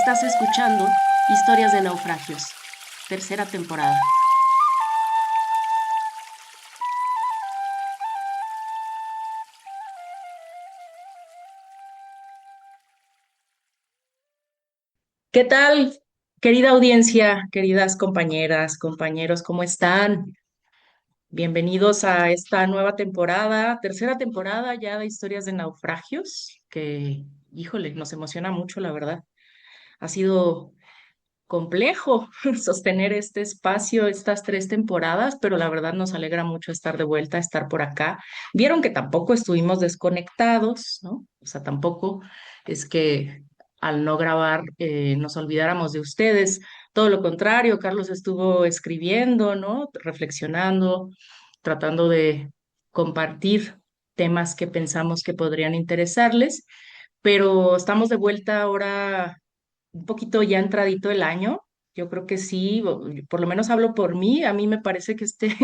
Estás escuchando Historias de Naufragios, tercera temporada. ¿Qué tal, querida audiencia, queridas compañeras, compañeros, cómo están? Bienvenidos a esta nueva temporada, tercera temporada ya de Historias de Naufragios, que, híjole, nos emociona mucho, la verdad. Ha sido complejo sostener este espacio, estas tres temporadas, pero la verdad nos alegra mucho estar de vuelta, estar por acá. Vieron que tampoco estuvimos desconectados, ¿no? O sea, tampoco es que al no grabar nos olvidáramos de ustedes. Todo lo contrario, Carlos estuvo escribiendo, ¿no? Reflexionando, tratando de compartir temas que pensamos que podrían interesarles, pero estamos de vuelta ahora un poquito ya entradito el año. Yo creo que sí, por lo menos hablo por mí. A mí me parece que este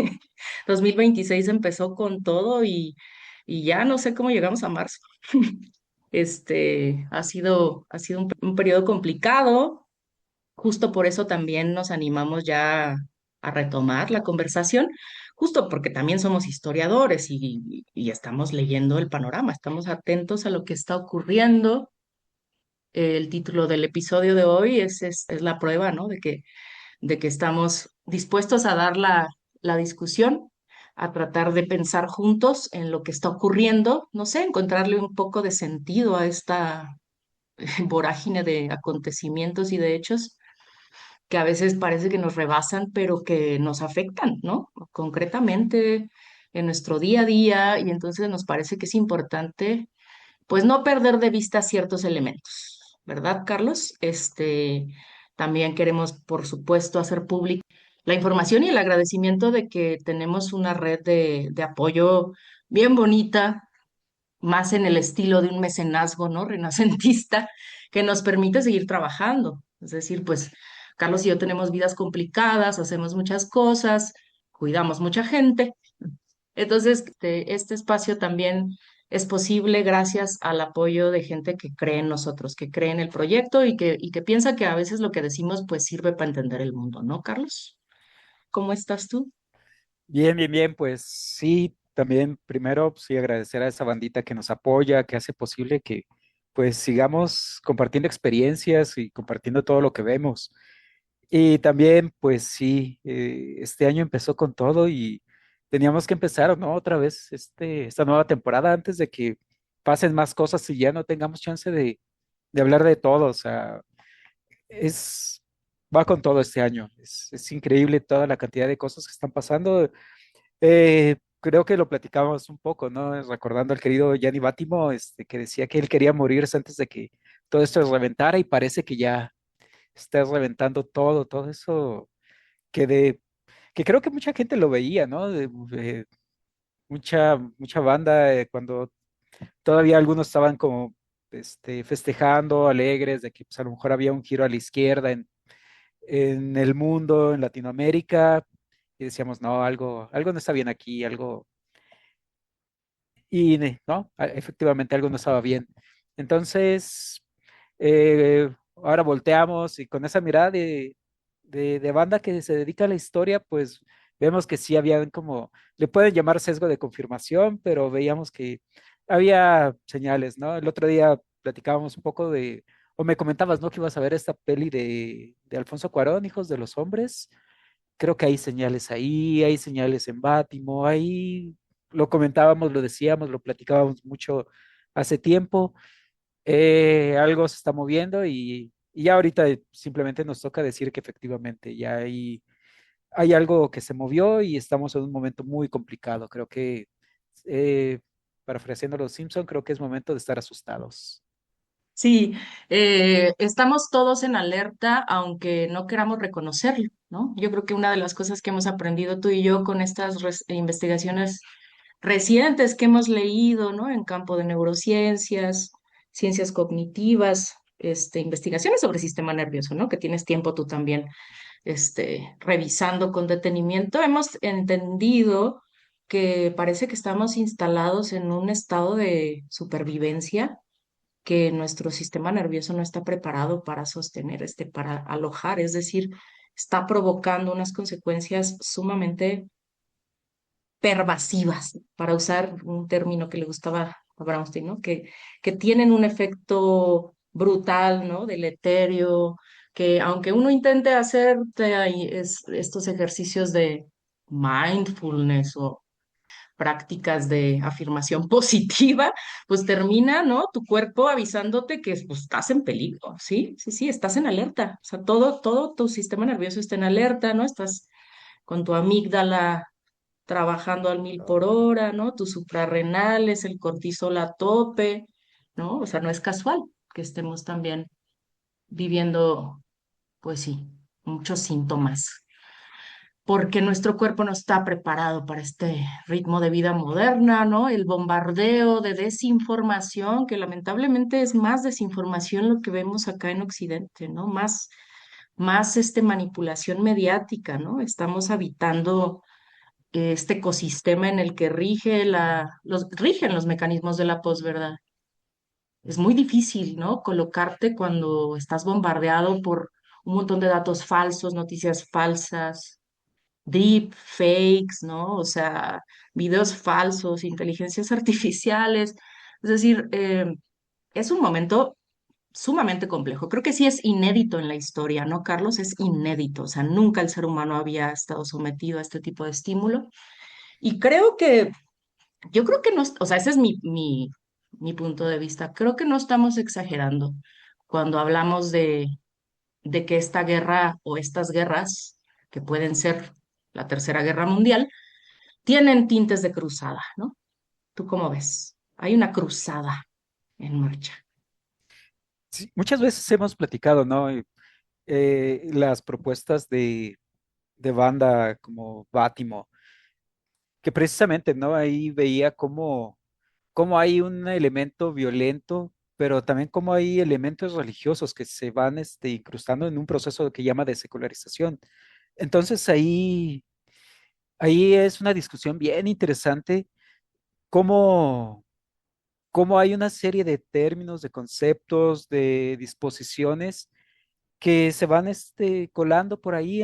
2026 empezó con todo y ya no sé cómo llegamos a marzo. Ha sido un periodo complicado. Justo por eso también nos animamos ya a retomar la conversación, justo porque también somos historiadores y estamos leyendo el panorama, estamos atentos a lo que está ocurriendo. El título del episodio de hoy es la prueba, ¿no? De que estamos dispuestos a dar la discusión, a tratar de pensar juntos en lo que está ocurriendo, no sé, encontrarle un poco de sentido a esta vorágine de acontecimientos y de hechos que a veces parece que nos rebasan, pero que nos afectan, ¿no? Concretamente en nuestro día a día, y entonces nos parece que es importante pues no perder de vista ciertos elementos, ¿verdad, Carlos? También queremos, por supuesto, hacer pública la información y el agradecimiento de que tenemos una red de apoyo bien bonita, más en el estilo de un mecenazgo, ¿no? Renacentista, que nos permite seguir trabajando. Es decir, pues Carlos y yo tenemos vidas complicadas, hacemos muchas cosas, cuidamos mucha gente, entonces, este espacio también es posible gracias al apoyo de gente que cree en nosotros, que cree en el proyecto y que piensa que a veces lo que decimos pues sirve para entender el mundo, ¿no, Carlos? ¿Cómo estás tú? Bien, bien, bien, pues sí, también primero pues, sí agradecer a esa bandita que nos apoya, que hace posible que pues sigamos compartiendo experiencias y compartiendo todo lo que vemos. Y también pues sí, este año empezó con todo y teníamos que empezar, ¿no? Otra vez esta nueva temporada antes de que pasen más cosas y ya no tengamos chance de hablar de todo. O sea, es, va con todo este año. Es increíble toda la cantidad de cosas que están pasando. Creo que lo platicábamos un poco, ¿no? Recordando al querido Gianni Bátimo, que decía que él quería morirse antes de que todo esto reventara y parece que ya está reventando todo eso que que creo que mucha gente lo veía, ¿no? Mucha banda, cuando todavía algunos estaban como festejando, alegres de que pues, a lo mejor había un giro a la izquierda en el mundo, en Latinoamérica, y decíamos, no, algo no está bien aquí, algo. Y no, efectivamente algo no estaba bien. Entonces, ahora volteamos y con esa mirada de banda que se dedica a la historia, pues vemos que sí habían como, le pueden llamar sesgo de confirmación, pero veíamos que había señales, ¿no? El otro día platicábamos un poco o me comentabas, ¿no? Que ibas a ver esta peli de Alfonso Cuarón, Hijos de los Hombres. Creo que hay señales ahí, hay señales en Bátimo, ahí lo comentábamos, lo decíamos, lo platicábamos mucho hace tiempo. Algo se está moviendo y ya ahorita simplemente nos toca decir que efectivamente ya hay algo que se movió y estamos en un momento muy complicado. Creo que, eh, parafraseando a los Simpson, creo que es momento de estar asustados. Sí, estamos todos en alerta, aunque no queramos reconocerlo, ¿no? Yo creo que una de las cosas que hemos aprendido tú y yo con estas investigaciones recientes que hemos leído, ¿no? En campo de neurociencias, ciencias cognitivas, investigaciones sobre sistema nervioso, ¿no? Que tienes tiempo tú también, revisando con detenimiento, hemos entendido que parece que estamos instalados en un estado de supervivencia que nuestro sistema nervioso no está preparado para sostener, para alojar, es decir, está provocando unas consecuencias sumamente pervasivas, para usar un término que le gustaba a Brownstein, ¿no? Que tienen un efecto brutal, ¿no? Deleterio, que aunque uno intente hacer estos ejercicios de mindfulness o prácticas de afirmación positiva, pues termina, ¿no? Tu cuerpo avisándote que pues, estás en peligro, ¿sí? Sí, sí, estás en alerta. O sea, todo tu sistema nervioso está en alerta, ¿no? Estás con tu amígdala trabajando al 1000 por hora, ¿no? Tus suprarrenales, el cortisol a tope, ¿no? O sea, no es casual que estemos también viviendo, pues sí, muchos síntomas, porque nuestro cuerpo no está preparado para este ritmo de vida moderna, ¿no? El bombardeo de desinformación, que lamentablemente es más desinformación lo que vemos acá en Occidente, ¿no? Más manipulación mediática, ¿no? Estamos habitando este ecosistema en el que rigen los mecanismos de la posverdad. Es muy difícil, ¿no? Colocarte cuando estás bombardeado por un montón de datos falsos, noticias falsas, deep fakes, ¿no? O sea, videos falsos, inteligencias artificiales. Es decir, es un momento sumamente complejo. Creo que sí es inédito en la historia, ¿no, Carlos? Es inédito. O sea, nunca el ser humano había estado sometido a este tipo de estímulo. Y yo creo que no, o sea, ese es mi punto de vista. Creo que no estamos exagerando cuando hablamos de que esta guerra o estas guerras, que pueden ser la Tercera Guerra Mundial, tienen tintes de cruzada, ¿no? ¿Tú cómo ves? Hay una cruzada en marcha. Sí, muchas veces hemos platicado, ¿no? Las propuestas de banda como Bátimo, que precisamente, ¿no? Ahí veía cómo hay un elemento violento, pero también cómo hay elementos religiosos que se van incrustando en un proceso que llama de secularización. Entonces ahí es una discusión bien interesante, cómo, cómo hay una serie de términos, de conceptos, de disposiciones que se van colando por ahí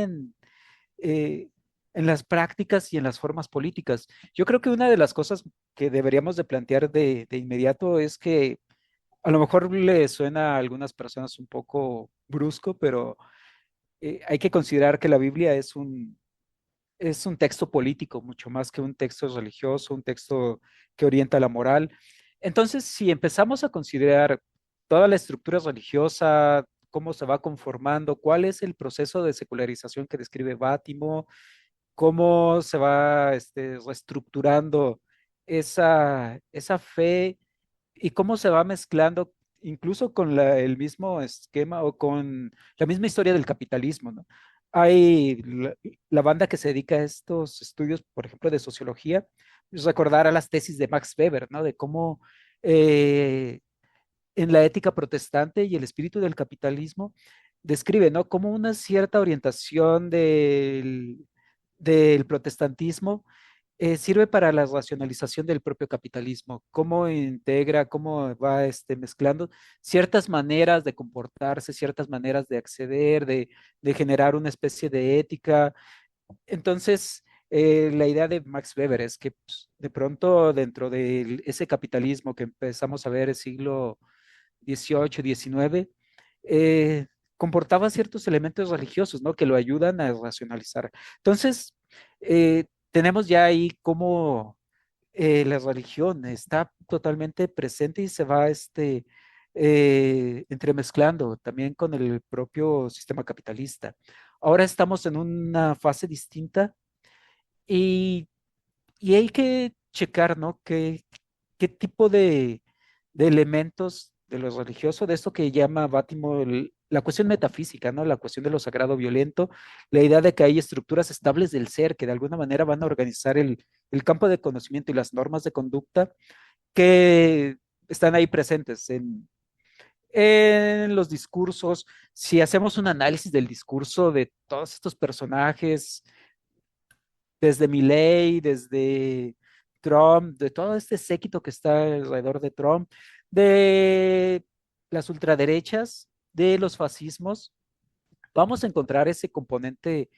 eh, en las prácticas y en las formas políticas. Yo creo que una de las cosas que deberíamos de plantear de inmediato es que a lo mejor le suena a algunas personas un poco brusco, pero hay que considerar que la Biblia es un texto político, mucho más que un texto religioso, un texto que orienta la moral. Entonces, si empezamos a considerar toda la estructura religiosa, cómo se va conformando, cuál es el proceso de secularización que describe Bátimo, cómo se va reestructurando esa fe y cómo se va mezclando incluso con el mismo esquema o con la misma historia del capitalismo, ¿no? Hay la banda que se dedica a estos estudios, por ejemplo, de sociología, pues recordar a las tesis de Max Weber, ¿no? De cómo eh, en la ética protestante y el espíritu del capitalismo describe, ¿no? Como una cierta orientación del protestantismo sirve para la racionalización del propio capitalismo, cómo integra, cómo va mezclando ciertas maneras de comportarse, ciertas maneras de acceder, de generar una especie de ética. Entonces, la idea de Max Weber es que pues, de pronto dentro de ese capitalismo que empezamos a ver el siglo 18, 19, comportaba ciertos elementos religiosos, ¿no? Que lo ayudan a racionalizar. Entonces, tenemos ya ahí cómo la religión está totalmente presente y se va entremezclando también con el propio sistema capitalista. Ahora estamos en una fase distinta y, y hay que checar, ¿no? ¿Qué tipo de elementos de lo religioso, de esto que llama Bátimo la cuestión metafísica, ¿no? La cuestión de lo sagrado violento, la idea de que hay estructuras estables del ser que de alguna manera van a organizar el campo de conocimiento y las normas de conducta que están ahí presentes en los discursos. Si hacemos un análisis del discurso de todos estos personajes, desde Milley, desde Trump, de todo este séquito que está alrededor de Trump, de las ultraderechas, de los fascismos, vamos a encontrar ese componente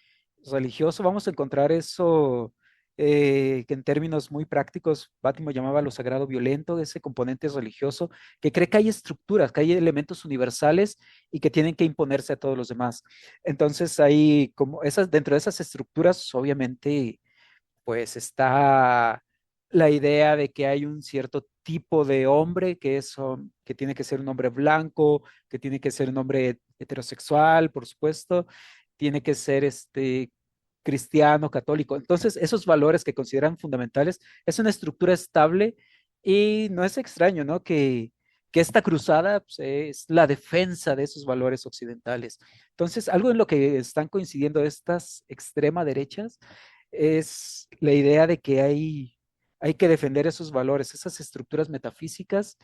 religioso, vamos a encontrar eso que en términos muy prácticos Bátimo llamaba lo sagrado violento, ese componente religioso que cree que hay estructuras, que hay elementos universales y que tienen que imponerse a todos los demás. Entonces, ahí, como esas, dentro de esas estructuras, obviamente pues está la idea de que hay un cierto tipo de hombre que tiene que ser un hombre blanco, que tiene que ser un hombre heterosexual, por supuesto, tiene que ser cristiano, católico. Entonces, esos valores que consideran fundamentales es una estructura estable y no es extraño, ¿no? Que esta cruzada pues, es la defensa de esos valores occidentales. Entonces, algo en lo que están coincidiendo estas extrema derechas es la idea de que hay que defender esos valores, esas estructuras metafísicas,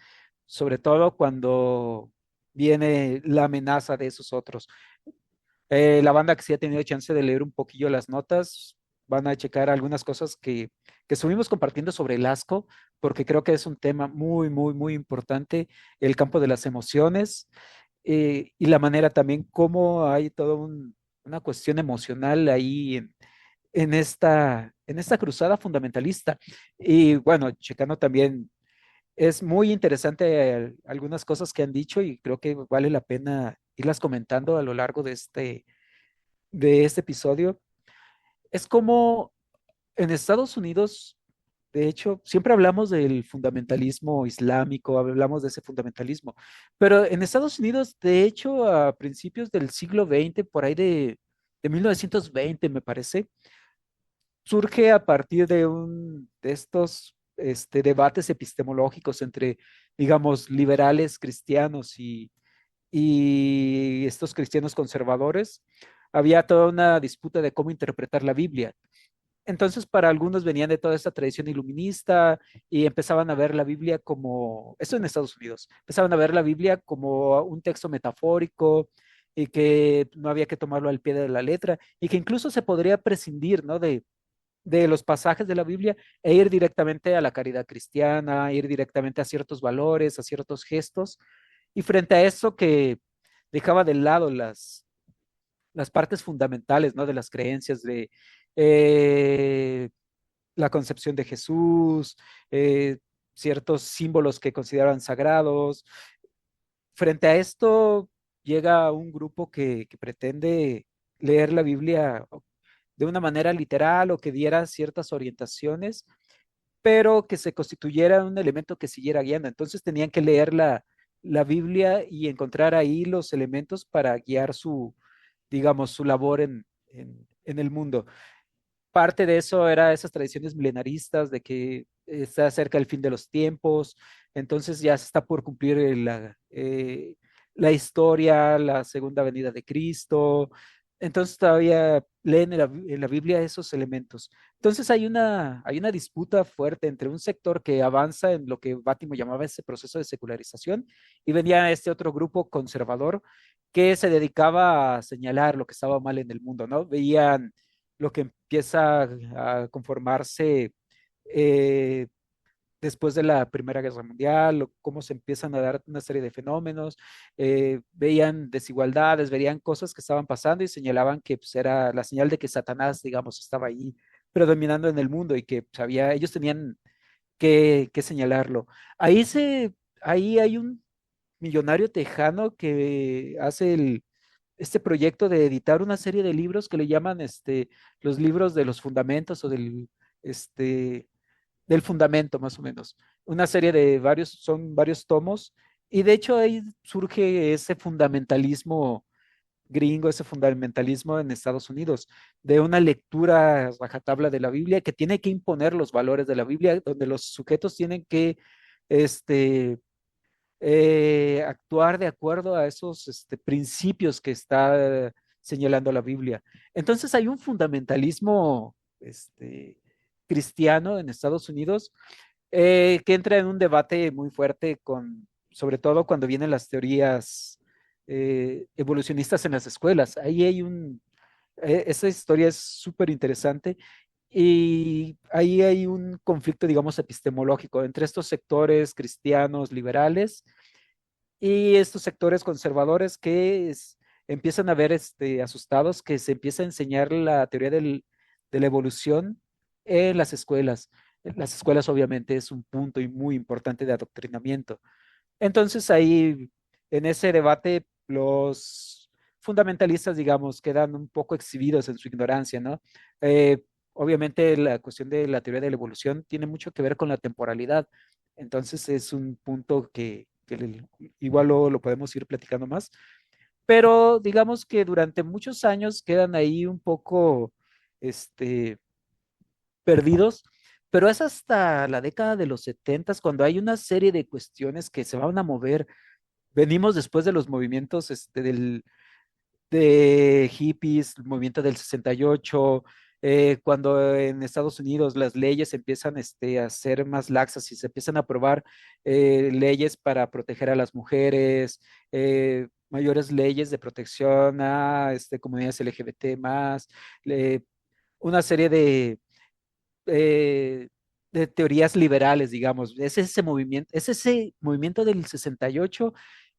sobre todo cuando viene la amenaza de esos otros. La banda que sí ha tenido chance de leer un poquillo las notas, van a checar algunas cosas que estuvimos compartiendo sobre el asco, porque creo que es un tema muy, muy, muy importante, el campo de las emociones y la manera también como hay toda una cuestión emocional ahí en esta cruzada fundamentalista. Y bueno, checando también, es muy interesante algunas cosas que han dicho y creo que vale la pena irlas comentando a lo largo de este episodio. Es como en Estados Unidos, de hecho, siempre hablamos del fundamentalismo islámico, hablamos de ese fundamentalismo, pero en Estados Unidos, de hecho, a principios del siglo XX, por ahí de 1920, me parece, surge a partir de estos debates epistemológicos entre, digamos, liberales cristianos y estos cristianos conservadores. Había toda una disputa de cómo interpretar la Biblia. Entonces, para algunos venían de toda esta tradición iluminista y empezaban a ver la Biblia como, esto en Estados Unidos, empezaban a ver la Biblia como un texto metafórico y que no había que tomarlo al pie de la letra y que incluso se podría prescindir, ¿no? De los pasajes de la Biblia e ir directamente a la caridad cristiana, ir directamente a ciertos valores, a ciertos gestos. Y frente a eso que dejaba de lado las partes fundamentales, ¿no? De las creencias de eh, la concepción de Jesús, ciertos símbolos que consideraban sagrados. Frente a esto llega un grupo que pretende leer la Biblia de una manera literal o que diera ciertas orientaciones, pero que se constituyera un elemento que siguiera guiando. Entonces tenían que leer la Biblia y encontrar ahí los elementos para guiar digamos, su labor en el mundo. Parte de eso era esas tradiciones milenaristas de que está cerca el fin de los tiempos, entonces ya se está por cumplir la historia, la segunda venida de Cristo, entonces todavía leen en la Biblia esos elementos. Entonces hay una disputa fuerte entre un sector que avanza en lo que Bátimo llamaba ese proceso de secularización y venía este otro grupo conservador que se dedicaba a señalar lo que estaba mal en el mundo, ¿no? Veían lo que empieza a conformarse eh, después de la Primera Guerra Mundial, o cómo se empiezan a dar una serie de fenómenos, veían desigualdades, veían cosas que estaban pasando y señalaban que pues, era la señal de que Satanás, digamos, estaba ahí predominando en el mundo y que pues, ellos tenían que señalarlo. Ahí, ahí hay un millonario tejano que hace este proyecto de editar una serie de libros que le llaman los libros de los fundamentos o este, del fundamento, más o menos. Una serie de varios, son varios tomos, y de hecho ahí surge ese fundamentalismo gringo, ese fundamentalismo en Estados Unidos, de una lectura rajatabla de la Biblia que tiene que imponer los valores de la Biblia, donde los sujetos tienen que este, actuar de acuerdo a esos principios que está señalando la Biblia. Entonces hay un fundamentalismo cristiano en Estados Unidos que entra en un debate muy fuerte sobre todo cuando vienen las teorías evolucionistas en las escuelas. Ahí hay esa historia es súper interesante y ahí hay un conflicto, digamos, epistemológico entre estos sectores cristianos liberales y estos sectores conservadores empiezan a ver asustados que se empieza a enseñar la teoría de la evolución en las escuelas. En las escuelas obviamente es un punto y muy importante de adoctrinamiento. Entonces ahí, en ese debate, los fundamentalistas, digamos, quedan un poco exhibidos en su ignorancia, ¿no? Obviamente la cuestión de la teoría de la evolución tiene mucho que ver con la temporalidad. Entonces es un punto igual lo podemos ir platicando más, pero digamos que durante muchos años quedan ahí un poco, este, perdidos, pero es hasta la década de los 70 cuando hay una serie de cuestiones que se van a mover. Venimos después de los movimientos de hippies, el movimiento del 68, cuando en Estados Unidos las leyes empiezan a ser más laxas y se empiezan a aprobar leyes para proteger a las mujeres, mayores leyes de protección a comunidades LGBT más, eh, una serie eh, de teorías liberales, digamos. Es ese movimiento del 68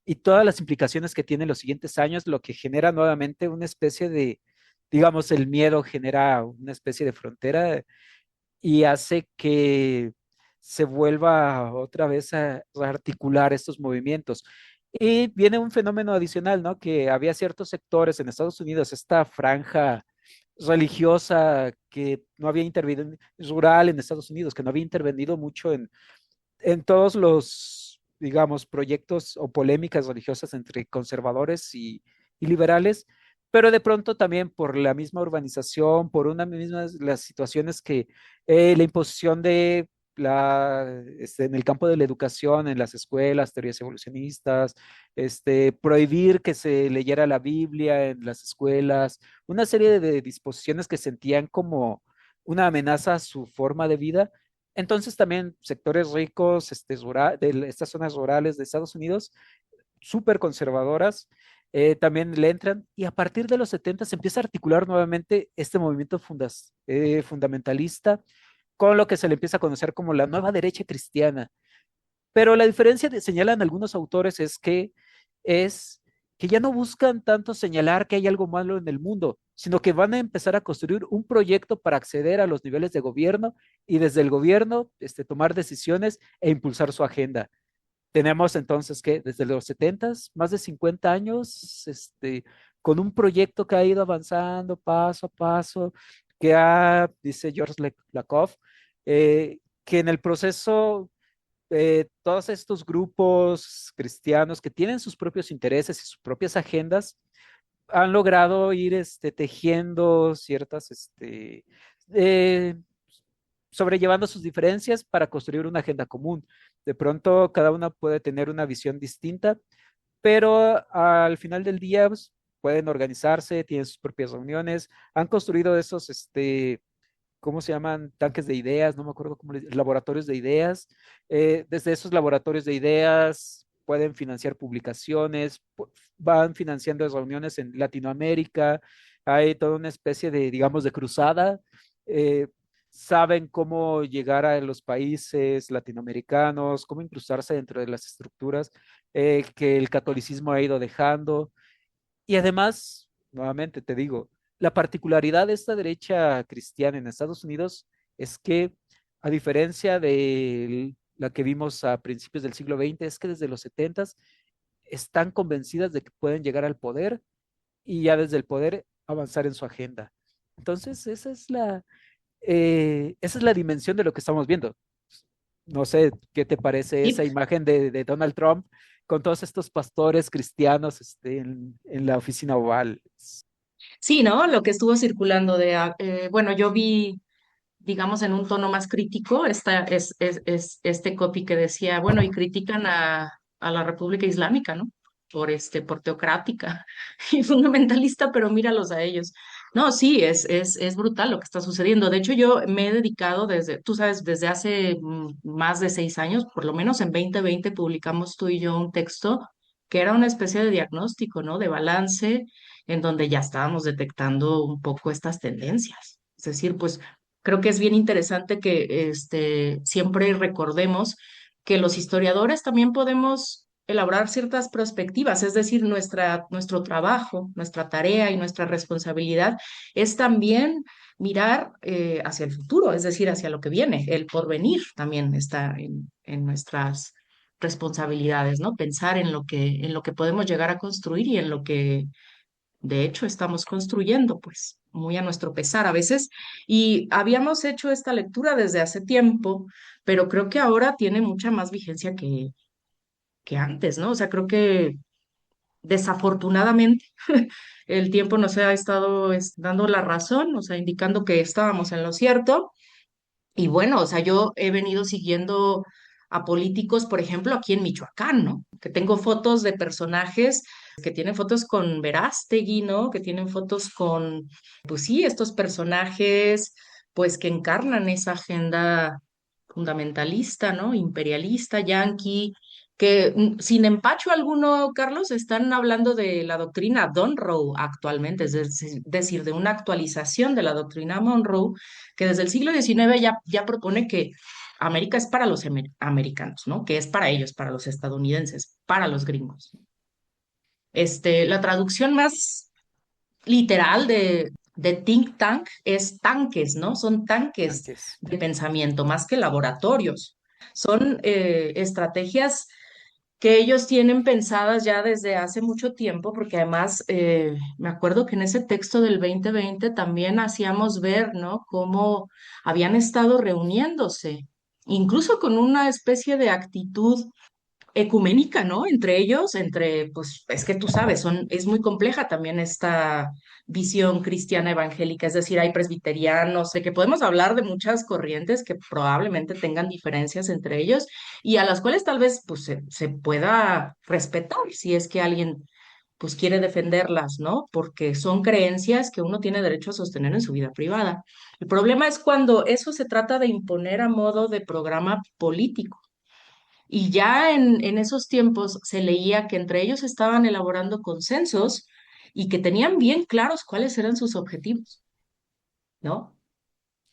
y todas las implicaciones que tiene en los siguientes años, lo que genera nuevamente una especie de, digamos, el miedo genera una especie de frontera y hace que se vuelva otra vez a rearticular estos movimientos. Y viene un fenómeno adicional, ¿no? Que había ciertos sectores en Estados Unidos, esta franja religiosa que no había intervenido, rural en Estados Unidos, que no había intervenido mucho en todos los, digamos, proyectos o polémicas religiosas entre conservadores y liberales, pero de pronto también por la misma urbanización, por una misma las situaciones que la imposición de en el campo de la educación, en las escuelas, teorías evolucionistas, prohibir que se leyera la Biblia en las escuelas, una serie de disposiciones que sentían como una amenaza a su forma de vida. Entonces también sectores ricos, de estas zonas rurales de Estados Unidos, súper conservadoras, también le entran y a partir de los 70 se empieza a articular nuevamente este movimiento fundamentalista con lo que se le empieza a conocer como la nueva derecha cristiana. Pero la diferencia señalan algunos autores es que ya no buscan tanto señalar que hay algo malo en el mundo, sino que van a empezar a construir un proyecto para acceder a los niveles de gobierno y desde el gobierno tomar decisiones e impulsar su agenda. Tenemos entonces que desde los 70, más de 50 años, con un proyecto que ha ido avanzando paso a paso, dice George Lakoff, que en el proceso todos estos grupos cristianos que tienen sus propios intereses y sus propias agendas han logrado ir tejiendo ciertas, eh, sobrellevando sus diferencias para construir una agenda común. De pronto, cada una puede tener una visión distinta, pero al final del día pues, pueden organizarse, tienen sus propias reuniones, han construido esos, ¿cómo se llaman? Tanques de ideas, no me acuerdo laboratorios de ideas. Desde esos laboratorios de ideas pueden financiar publicaciones, van financiando reuniones en Latinoamérica, hay toda una especie de, digamos, de cruzada. Eh, Saben cómo llegar a los países latinoamericanos, cómo incrustarse dentro de las estructuras que el catolicismo ha ido dejando. Y además, nuevamente te digo, la particularidad de esta derecha cristiana en Estados Unidos es que, a diferencia de la que vimos a principios del siglo XX, es que desde los 70 están convencidas de que pueden llegar al poder y ya desde el poder avanzar en su agenda. Entonces, esa es la dimensión de lo que estamos viendo. No sé qué te parece esa Sí, imagen de Donald Trump con todos estos pastores cristianos en la oficina oval. sí, ¿no? Lo que estuvo circulando bueno, yo vi, digamos, en un tono más crítico, es este copy que decía, bueno, y critican a la República Islámica, ¿no? Por teocrática y fundamentalista, pero míralos a ellos. No, sí, es brutal lo que está sucediendo. De hecho, yo me he dedicado desde, tú sabes, desde hace más de 6 años, por lo menos en 2020 publicamos tú y yo un texto que era una especie de diagnóstico, ¿no? De balance, en donde ya estábamos detectando un poco estas tendencias. Es decir, pues creo que es bien interesante que siempre recordemos que los historiadores también podemos elaborar ciertas perspectivas, es decir, nuestro trabajo, nuestra tarea y nuestra responsabilidad es también mirar hacia el futuro, es decir, hacia lo que viene. El porvenir también está en nuestras responsabilidades, ¿no? Pensar en lo que podemos llegar a construir y en lo que de hecho estamos construyendo, pues, muy a nuestro pesar a veces. Y habíamos hecho esta lectura desde hace tiempo, pero creo que ahora tiene mucha más vigencia que antes, ¿no? O sea, creo que desafortunadamente el tiempo nos ha estado dando la razón, o sea, indicando que estábamos en lo cierto. Y bueno, o sea, yo he venido siguiendo a políticos, por ejemplo, aquí en Michoacán, ¿no? Que tengo fotos de personajes que tienen fotos con Verástegui, ¿no? Que tienen fotos con, pues sí, estos personajes, pues que encarnan esa agenda fundamentalista, ¿no? Imperialista, yanqui, que sin empacho alguno, Carlos, están hablando de la doctrina Monroe actualmente, decir, de una actualización de la doctrina Monroe que desde el siglo XIX ya propone que América es para los americanos, ¿no? Que es para ellos, para los estadounidenses, para los gringos. La traducción más literal de think tank es tanques, ¿no? Son tanques Antes. de pensamiento más que laboratorios. Son estrategias que ellos tienen pensadas ya desde hace mucho tiempo, porque además me acuerdo que en ese texto del 2020 también hacíamos ver, ¿no? Cómo habían estado reuniéndose, incluso con una especie de actitud ecuménica, ¿no? Entre ellos, pues es que tú sabes, es muy compleja también esta visión cristiana evangélica, es decir, hay presbiterianos, de que podemos hablar de muchas corrientes que probablemente tengan diferencias entre ellos y a las cuales tal vez pues se pueda respetar si es que alguien pues quiere defenderlas, ¿no? Porque son creencias que uno tiene derecho a sostener en su vida privada. El problema es cuando eso se trata de imponer a modo de programa político. Y ya en esos tiempos se leía que entre ellos estaban elaborando consensos y que tenían bien claros cuáles eran sus objetivos, ¿no?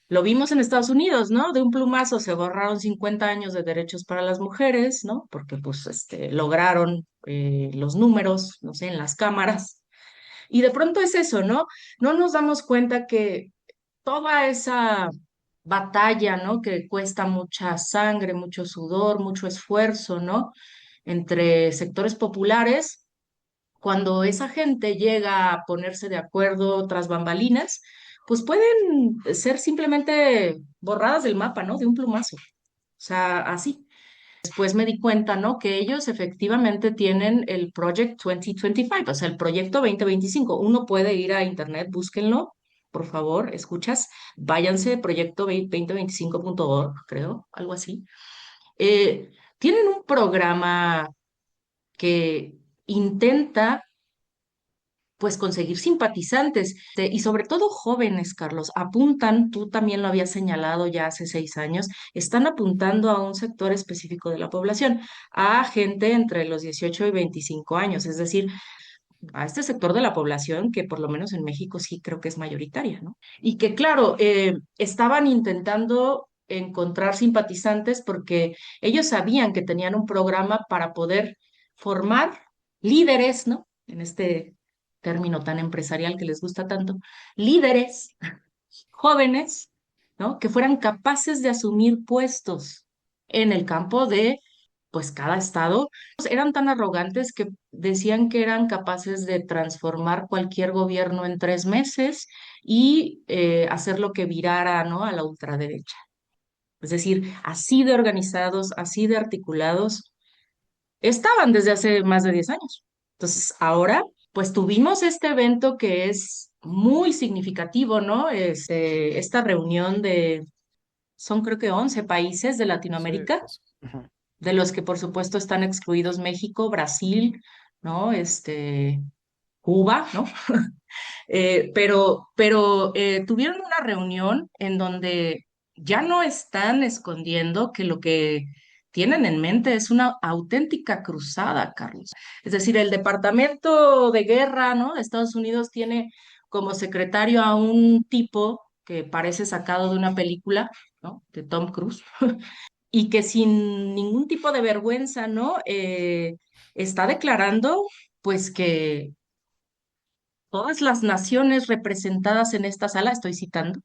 Lo vimos en Estados Unidos, ¿no? De un plumazo se borraron 50 años de derechos para las mujeres, ¿no? Porque pues lograron los números, no sé, en las cámaras. Y de pronto es eso, ¿no? No nos damos cuenta que toda esa batalla, ¿no? Que cuesta mucha sangre, mucho sudor, mucho esfuerzo, ¿no? Entre sectores populares, cuando esa gente llega a ponerse de acuerdo tras bambalinas, pues pueden ser simplemente borradas del mapa, ¿no? De un plumazo. O sea, así. Después me di cuenta, ¿no? Que ellos efectivamente tienen el Project 2025, o sea, el proyecto 2025. Uno puede ir a internet, búsquenlo, por favor, escuchas, váyanse, proyecto 2025.org, creo, algo así. Tienen un programa que intenta pues conseguir simpatizantes y sobre todo jóvenes, Carlos, apuntan, tú también lo habías señalado ya hace 6 años, están apuntando a un sector específico de la población, a gente entre los 18 y 25 años, es decir, a este sector de la población que por lo menos en México sí creo que es mayoritaria, ¿no? Y que claro, estaban intentando encontrar simpatizantes porque ellos sabían que tenían un programa para poder formar líderes, ¿no? En este término tan empresarial que les gusta tanto, líderes jóvenes, ¿no? Que fueran capaces de asumir puestos en el campo de, pues, cada estado. Eran tan arrogantes que decían que eran capaces de transformar cualquier gobierno en 3 meses y hacer lo que virara, ¿no? A la ultraderecha. Es decir, así de organizados, así de articulados, estaban desde hace más de 10 años. Entonces, ahora, pues tuvimos este evento que es muy significativo, ¿no? Esta reunión son creo que 11 países de Sí, Latinoamérica, pues, ujú. de los que por supuesto están excluidos México, Brasil, ¿no? Cuba, ¿no? Pero tuvieron una reunión en donde ya no están escondiendo que lo que tienen en mente es una auténtica cruzada, Carlos. Es decir, el Departamento de Guerra, ¿no? de Estados Unidos tiene como secretario a un tipo que parece sacado de una película, ¿no? De Tom Cruise. y que sin ningún tipo de vergüenza, ¿no? Está declarando, pues, que todas las naciones representadas en esta sala, estoy citando,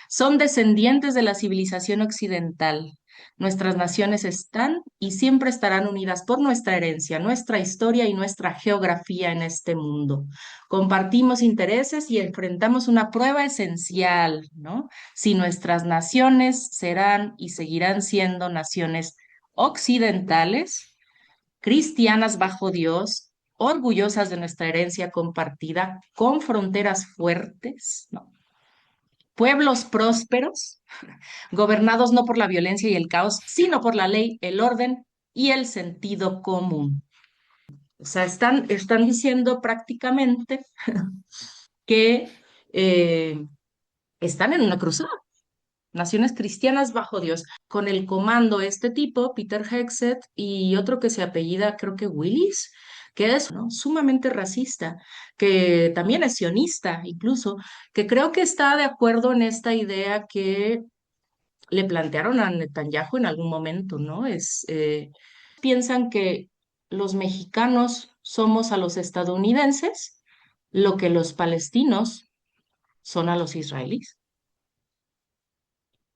son descendientes de la civilización occidental. Nuestras naciones están y siempre estarán unidas por nuestra herencia, nuestra historia y nuestra geografía en este mundo. Compartimos intereses y enfrentamos una prueba esencial, ¿no? Si nuestras naciones serán y seguirán siendo naciones occidentales, cristianas bajo Dios, orgullosas de nuestra herencia compartida, con fronteras fuertes, ¿no? Pueblos prósperos, gobernados no por la violencia y el caos, sino por la ley, el orden y el sentido común. O sea, están diciendo prácticamente que están en una cruzada. Naciones cristianas bajo Dios, con el comando este tipo, Peter Hegseth, y otro que se apellida, creo que Willis, que es, ¿no?, sumamente racista, que también es sionista incluso, que creo que está de acuerdo en esta idea que le plantearon a Netanyahu en algún momento, ¿no? Piensan que los mexicanos somos a los estadounidenses lo que los palestinos son a los israelíes.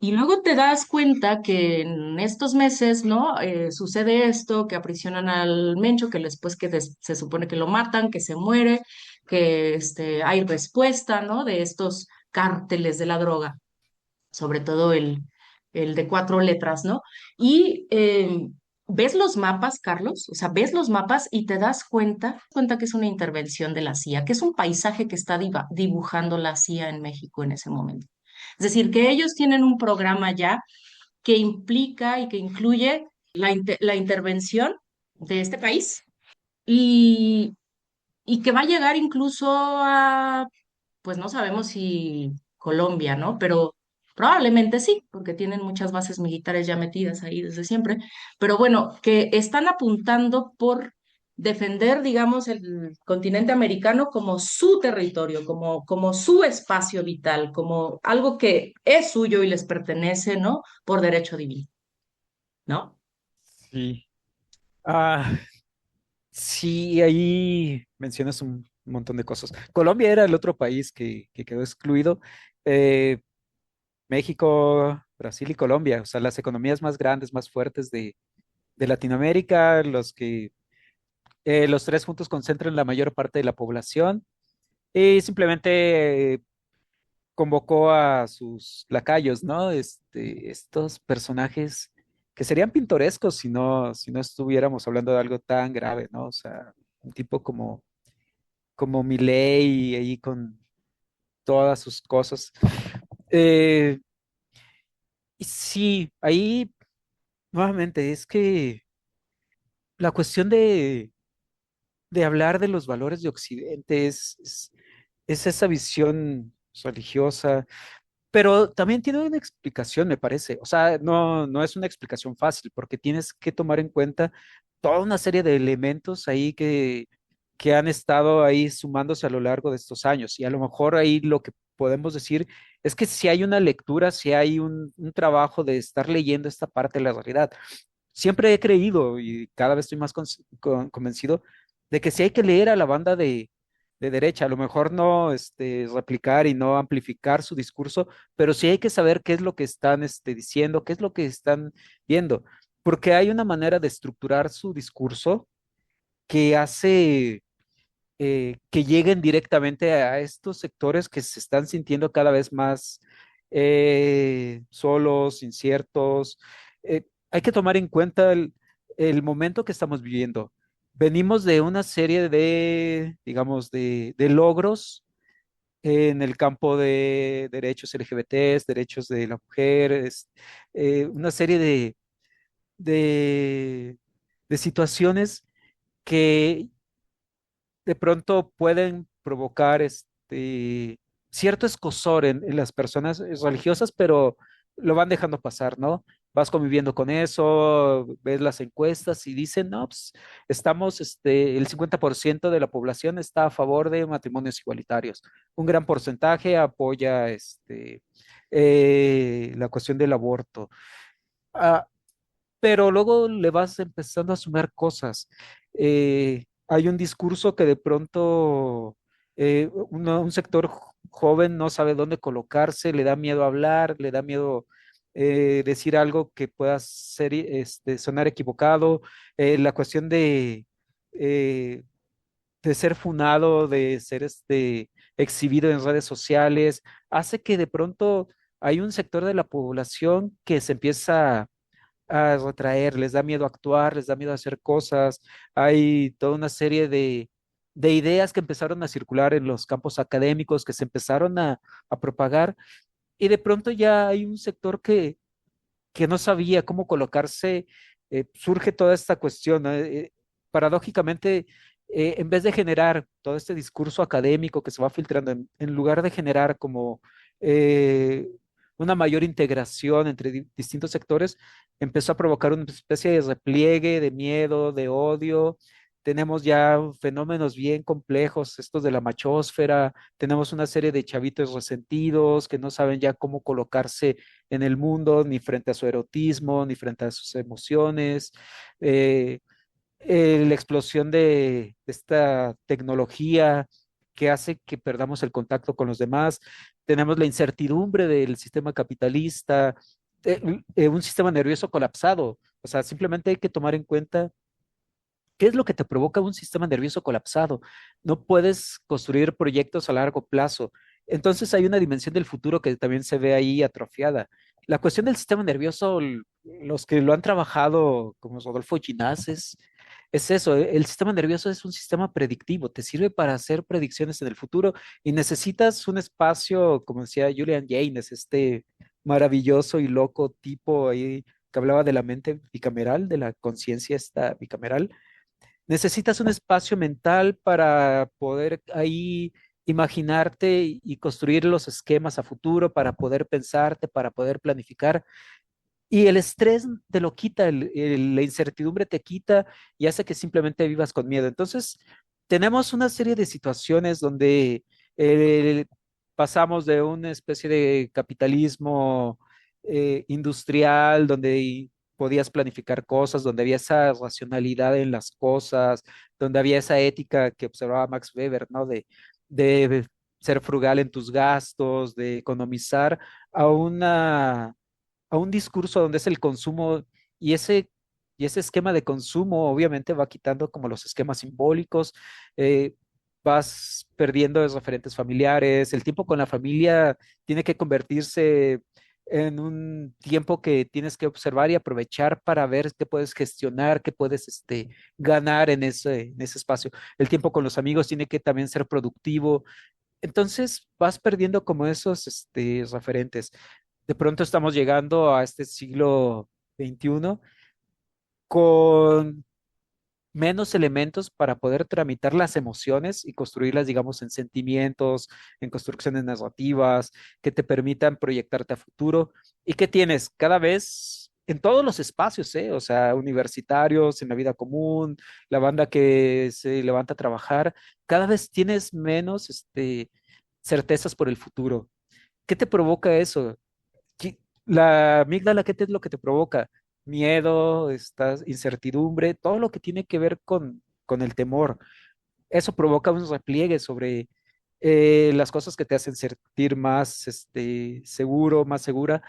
Y luego te das cuenta que en estos meses, ¿no? Sucede esto, que aprisionan al Mencho, que después se supone que lo matan, que se muere, que hay respuesta, ¿no? De estos cárteles de la droga, sobre todo el de cuatro letras, ¿no? Y ves los mapas, Carlos, o sea, ves los mapas y te das cuenta que es una intervención de la CIA, que es un paisaje que está dibujando la CIA en México en ese momento. Es decir, que ellos tienen un programa ya que implica y que incluye la intervención de este país y, y que va a llegar incluso a, pues no sabemos si Colombia, ¿no? Pero probablemente sí, porque tienen muchas bases militares ya metidas ahí desde siempre. Pero bueno, que están apuntando por defender, digamos, el continente americano como su territorio, como su espacio vital, como algo que es suyo y les pertenece, ¿no? Por derecho divino, ¿no? Sí. Ah, sí, ahí mencionas un montón de cosas. Colombia era el otro país que quedó excluido. Eh, México, Brasil y Colombia, o sea, las economías más grandes, más fuertes de Latinoamérica, los tres juntos concentran la mayor parte de la población y simplemente convocó a sus lacayos, ¿no? Estos personajes que serían pintorescos si no estuviéramos hablando de algo tan grave, ¿no? O sea, un tipo como Milei ahí con todas sus cosas. Eh, y sí, ahí nuevamente es que la cuestión de hablar de los valores de Occidente es esa visión religiosa. Pero también tiene una explicación, me parece. O sea, no es una explicación fácil, porque tienes que tomar en cuenta toda una serie de elementos ahí que han estado ahí sumándose a lo largo de estos años. Y a lo mejor ahí lo que podemos decir es que si hay una lectura, si hay un trabajo de estar leyendo esta parte de la realidad. Siempre he creído y cada vez estoy más convencido de que si hay que leer a la banda de derecha, a lo mejor no replicar y no amplificar su discurso, pero sí hay que saber qué es lo que están diciendo, qué es lo que están viendo, porque hay una manera de estructurar su discurso que hace que lleguen directamente a estos sectores que se están sintiendo cada vez más solos, inciertos. Hay que tomar en cuenta el momento que estamos viviendo. Venimos de una serie de, digamos, de logros en el campo de derechos LGBTs, derechos de la mujer, una serie de, de situaciones que de pronto pueden provocar cierto escozor en las personas religiosas, pero lo van dejando pasar, ¿no? Vas conviviendo con eso, ves las encuestas y dicen, no, pues estamos, el 50% de la población está a favor de matrimonios igualitarios. Un gran porcentaje apoya la cuestión del aborto. pero luego le vas empezando a sumar cosas. Hay un discurso que de pronto un sector joven no sabe dónde colocarse, le da miedo hablar, le da miedo decir algo que pueda ser, sonar equivocado. La cuestión eh, de ser funado, de ser exhibido en redes sociales, hace que de pronto hay un sector de la población que se empieza a retraer, les da miedo actuar, les da miedo hacer cosas. Hay toda una serie de ideas que empezaron a circular en los campos académicos, que se empezaron a propagar, y de pronto ya hay un sector que no sabía cómo colocarse. Surge toda esta cuestión, ¿no? Paradójicamente, en vez de generar todo este discurso académico que se va filtrando, en lugar de generar como eh, una mayor integración entre distintos sectores, empezó a provocar una especie de repliegue, de miedo, de odio. Tenemos ya fenómenos bien complejos, estos de la machósfera, tenemos una serie de chavitos resentidos que no saben ya cómo colocarse en el mundo, ni frente a su erotismo, ni frente a sus emociones. Eh, la explosión de esta tecnología que hace que perdamos el contacto con los demás. Tenemos la incertidumbre del sistema capitalista, un sistema nervioso colapsado. O sea, simplemente hay que tomar en cuenta qué es lo que te provoca un sistema nervioso colapsado. No puedes construir proyectos a largo plazo. Entonces hay una dimensión del futuro que también se ve ahí atrofiada. La cuestión del sistema nervioso, los que lo han trabajado, como Rodolfo Ginás, es eso. El sistema nervioso es un sistema predictivo, te sirve para hacer predicciones en el futuro y necesitas un espacio, como decía Julian Jaynes, este maravilloso y loco tipo ahí que hablaba de la mente bicameral, de la conciencia esta bicameral. Necesitas un espacio mental para poder ahí imaginarte y construir los esquemas a futuro, para poder pensarte, para poder planificar. Y el estrés te lo quita, la incertidumbre te quita y hace que simplemente vivas con miedo. Entonces, tenemos una serie de situaciones donde eh, pasamos de una especie de capitalismo industrial, donde podías planificar cosas, donde había esa racionalidad en las cosas, donde había esa ética que observaba Max Weber, ¿no? De ser frugal en tus gastos, de economizar, a a un discurso donde es el consumo y y ese esquema de consumo obviamente va quitando como los esquemas simbólicos, eh, vas perdiendo los referentes familiares, el tiempo con la familia tiene que convertirse en un tiempo que tienes que observar y aprovechar para ver qué puedes gestionar, qué puedes ganar en en ese espacio. El tiempo con los amigos tiene que también ser productivo. Entonces vas perdiendo como esos referentes. De pronto estamos llegando a este siglo XXI con menos elementos para poder tramitar las emociones y construirlas, digamos, en sentimientos, en construcciones narrativas que te permitan proyectarte a futuro y que tienes cada vez en todos los espacios, ¿eh? O sea, universitarios, en la vida común, la banda que se levanta a trabajar, cada vez tienes menos certezas por el futuro. ¿Qué te provoca eso? La amígdala, ¿qué es lo que te provoca? Miedo, incertidumbre, todo lo que tiene que ver con el temor. Eso provoca un repliegue sobre las cosas que te hacen sentir más seguro, más segura.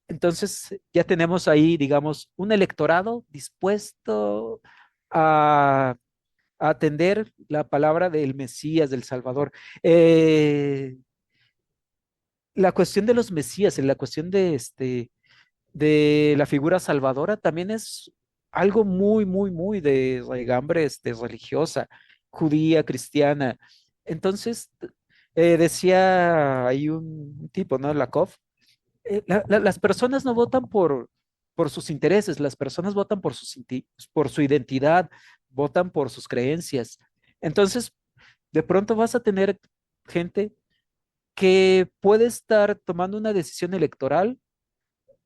Entonces ya tenemos ahí, digamos, un electorado dispuesto a, a atender la palabra del Mesías, del Salvador. Eh, la cuestión de los Mesías, la cuestión de la figura salvadora también es algo muy de regambre religiosa, judía, cristiana. Entonces, decía ahí un tipo, ¿no? Lakoff, las personas no votan por sus intereses, las personas votan por por su identidad, votan por sus creencias. Entonces, de pronto vas a tener gente que puede estar tomando una decisión electoral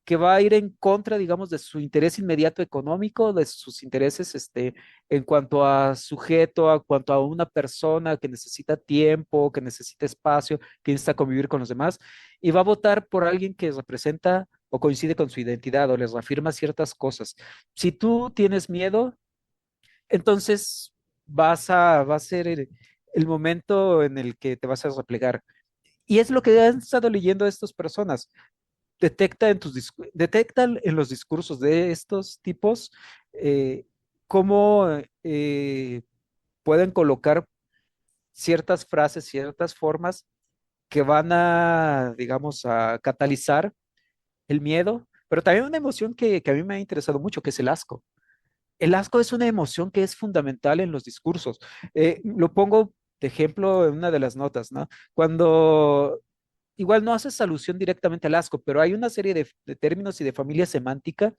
que va a ir en contra, digamos, de su interés inmediato económico, de sus intereses, en cuanto a sujeto, a cuanto a una persona que necesita tiempo, que necesita espacio, que necesita convivir con los demás, y va a votar por alguien que representa o coincide con su identidad o les reafirma ciertas cosas. Si tú tienes miedo, entonces va a ser el momento en el que te vas a replegar. Y es lo que han estado leyendo estas personas. Detecta en los discursos de estos tipos eh, cómo pueden colocar ciertas frases, ciertas formas que van a, digamos, a catalizar el miedo, pero también una emoción que a mí me ha interesado mucho, que es el asco. El asco es una emoción que es fundamental en los discursos. Lo pongo de ejemplo en una de las notas, ¿no? Cuando igual no haces alusión directamente al asco, pero hay una serie de términos y de familia semántica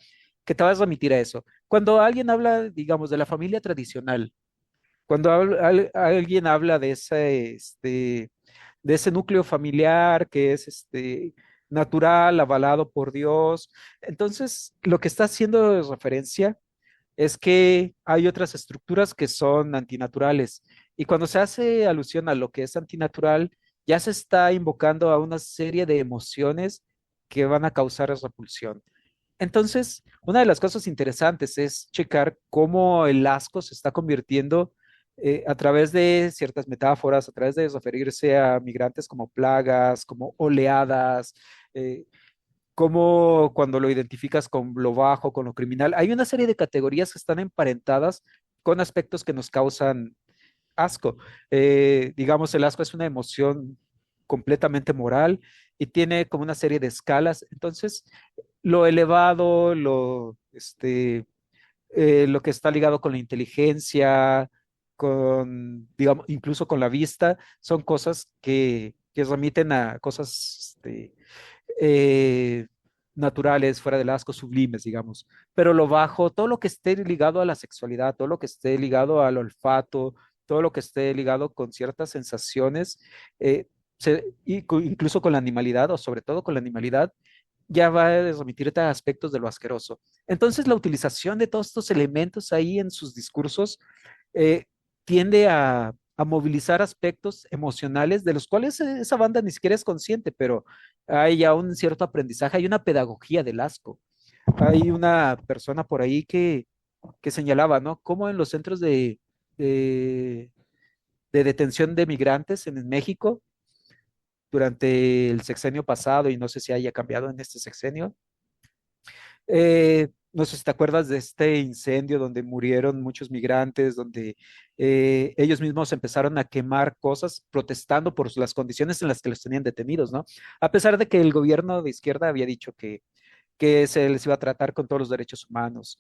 que te vas a remitir a eso. Cuando alguien habla, digamos, de la familia tradicional, cuando alguien habla de ese núcleo familiar que es natural, avalado por Dios, entonces lo que está haciendo de referencia es que hay otras estructuras que son antinaturales. Y cuando se hace alusión a lo que es antinatural, ya se está invocando a una serie de emociones que van a causar repulsión. Entonces, una de las cosas interesantes es checar cómo el asco se está convirtiendo a través de ciertas metáforas, a través de referirse a migrantes como plagas, como oleadas, eh, como cuando lo identificas con lo bajo, con lo criminal. Hay una serie de categorías que están emparentadas con aspectos que nos causan asco. Digamos, el asco es una emoción completamente moral y tiene como una serie de escalas. Entonces, lo elevado, lo que está ligado con la inteligencia, digamos, incluso con la vista, son cosas que remiten a cosas eh, naturales, fuera del asco, sublimes, digamos. Pero lo bajo, todo lo que esté ligado a la sexualidad, todo lo que esté ligado al olfato, todo lo que esté ligado con ciertas sensaciones, incluso con la animalidad, o sobre todo con la animalidad, ya va a remitirte a aspectos de lo asqueroso. Entonces, la utilización de todos estos elementos ahí en sus discursos eh, tiende a movilizar aspectos emocionales de los cuales esa banda ni siquiera es consciente, pero hay ya un cierto aprendizaje, hay una pedagogía del asco. Hay una persona por ahí que señalaba, ¿no? Cómo en los centros de, de detención de migrantes en México durante el sexenio pasado, y no sé si haya cambiado en este sexenio, no sé si te acuerdas de este incendio donde murieron muchos migrantes, donde ellos mismos empezaron a quemar cosas protestando por las condiciones en las que los tenían detenidos, ¿no? A pesar de que el gobierno de izquierda había dicho que se les iba a tratar con todos los derechos humanos.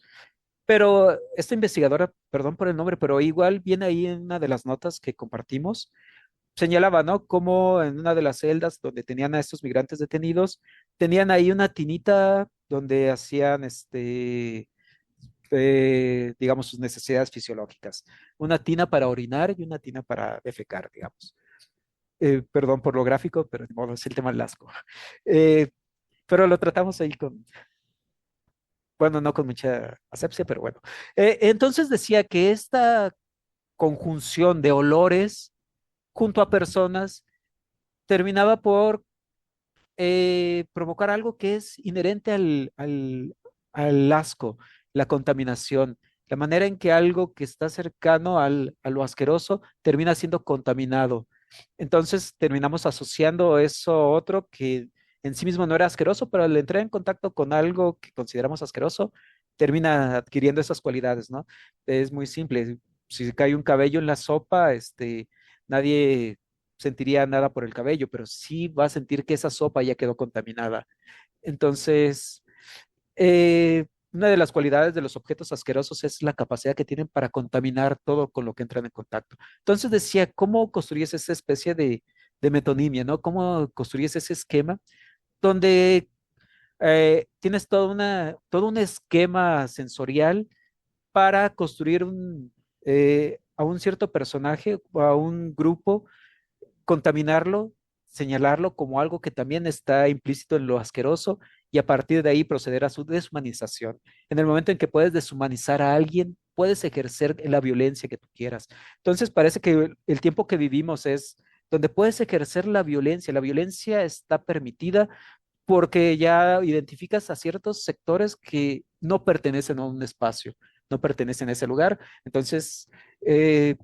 Pero esta investigadora, perdón por el nombre, pero igual viene ahí en una de las notas que compartimos, señalaba, ¿no? Como en una de las celdas donde tenían a estos migrantes detenidos, tenían ahí una tinita donde hacían, digamos, sus necesidades fisiológicas. Una tina para orinar y una tina para defecar, digamos. Perdón por lo gráfico, pero de modo es el tema del asco. Eh, pero lo tratamos ahí bueno, no con mucha asepsia, pero bueno. Entonces decía que esta conjunción de olores junto a personas terminaba por provocar algo que es inherente al asco, la contaminación, la manera en que algo que está cercano a lo asqueroso termina siendo contaminado. Entonces terminamos asociando eso a otro que en sí mismo no era asqueroso, pero al entrar en contacto con algo que consideramos asqueroso, termina adquiriendo esas cualidades, ¿no? Es muy simple. Si cae un cabello en la sopa, nadie sentiría nada por el cabello, pero sí va a sentir que esa sopa ya quedó contaminada. Entonces, una de las cualidades de los objetos asquerosos es la capacidad que tienen para contaminar todo con lo que entran en contacto. Entonces decía, ¿cómo construyes esa especie de metonimia, ¿no? ¿Cómo construyes ese esquema donde tienes todo un esquema sensorial para construir a un cierto personaje o a un grupo, contaminarlo, señalarlo como algo que también está implícito en lo asqueroso y a partir de ahí proceder a su deshumanización? En el momento en que puedes deshumanizar a alguien, puedes ejercer la violencia que tú quieras. Entonces parece que el tiempo que vivimos es donde puedes ejercer la violencia está permitida porque ya identificas a ciertos sectores que no pertenecen a un espacio, no pertenecen a ese lugar. Entonces,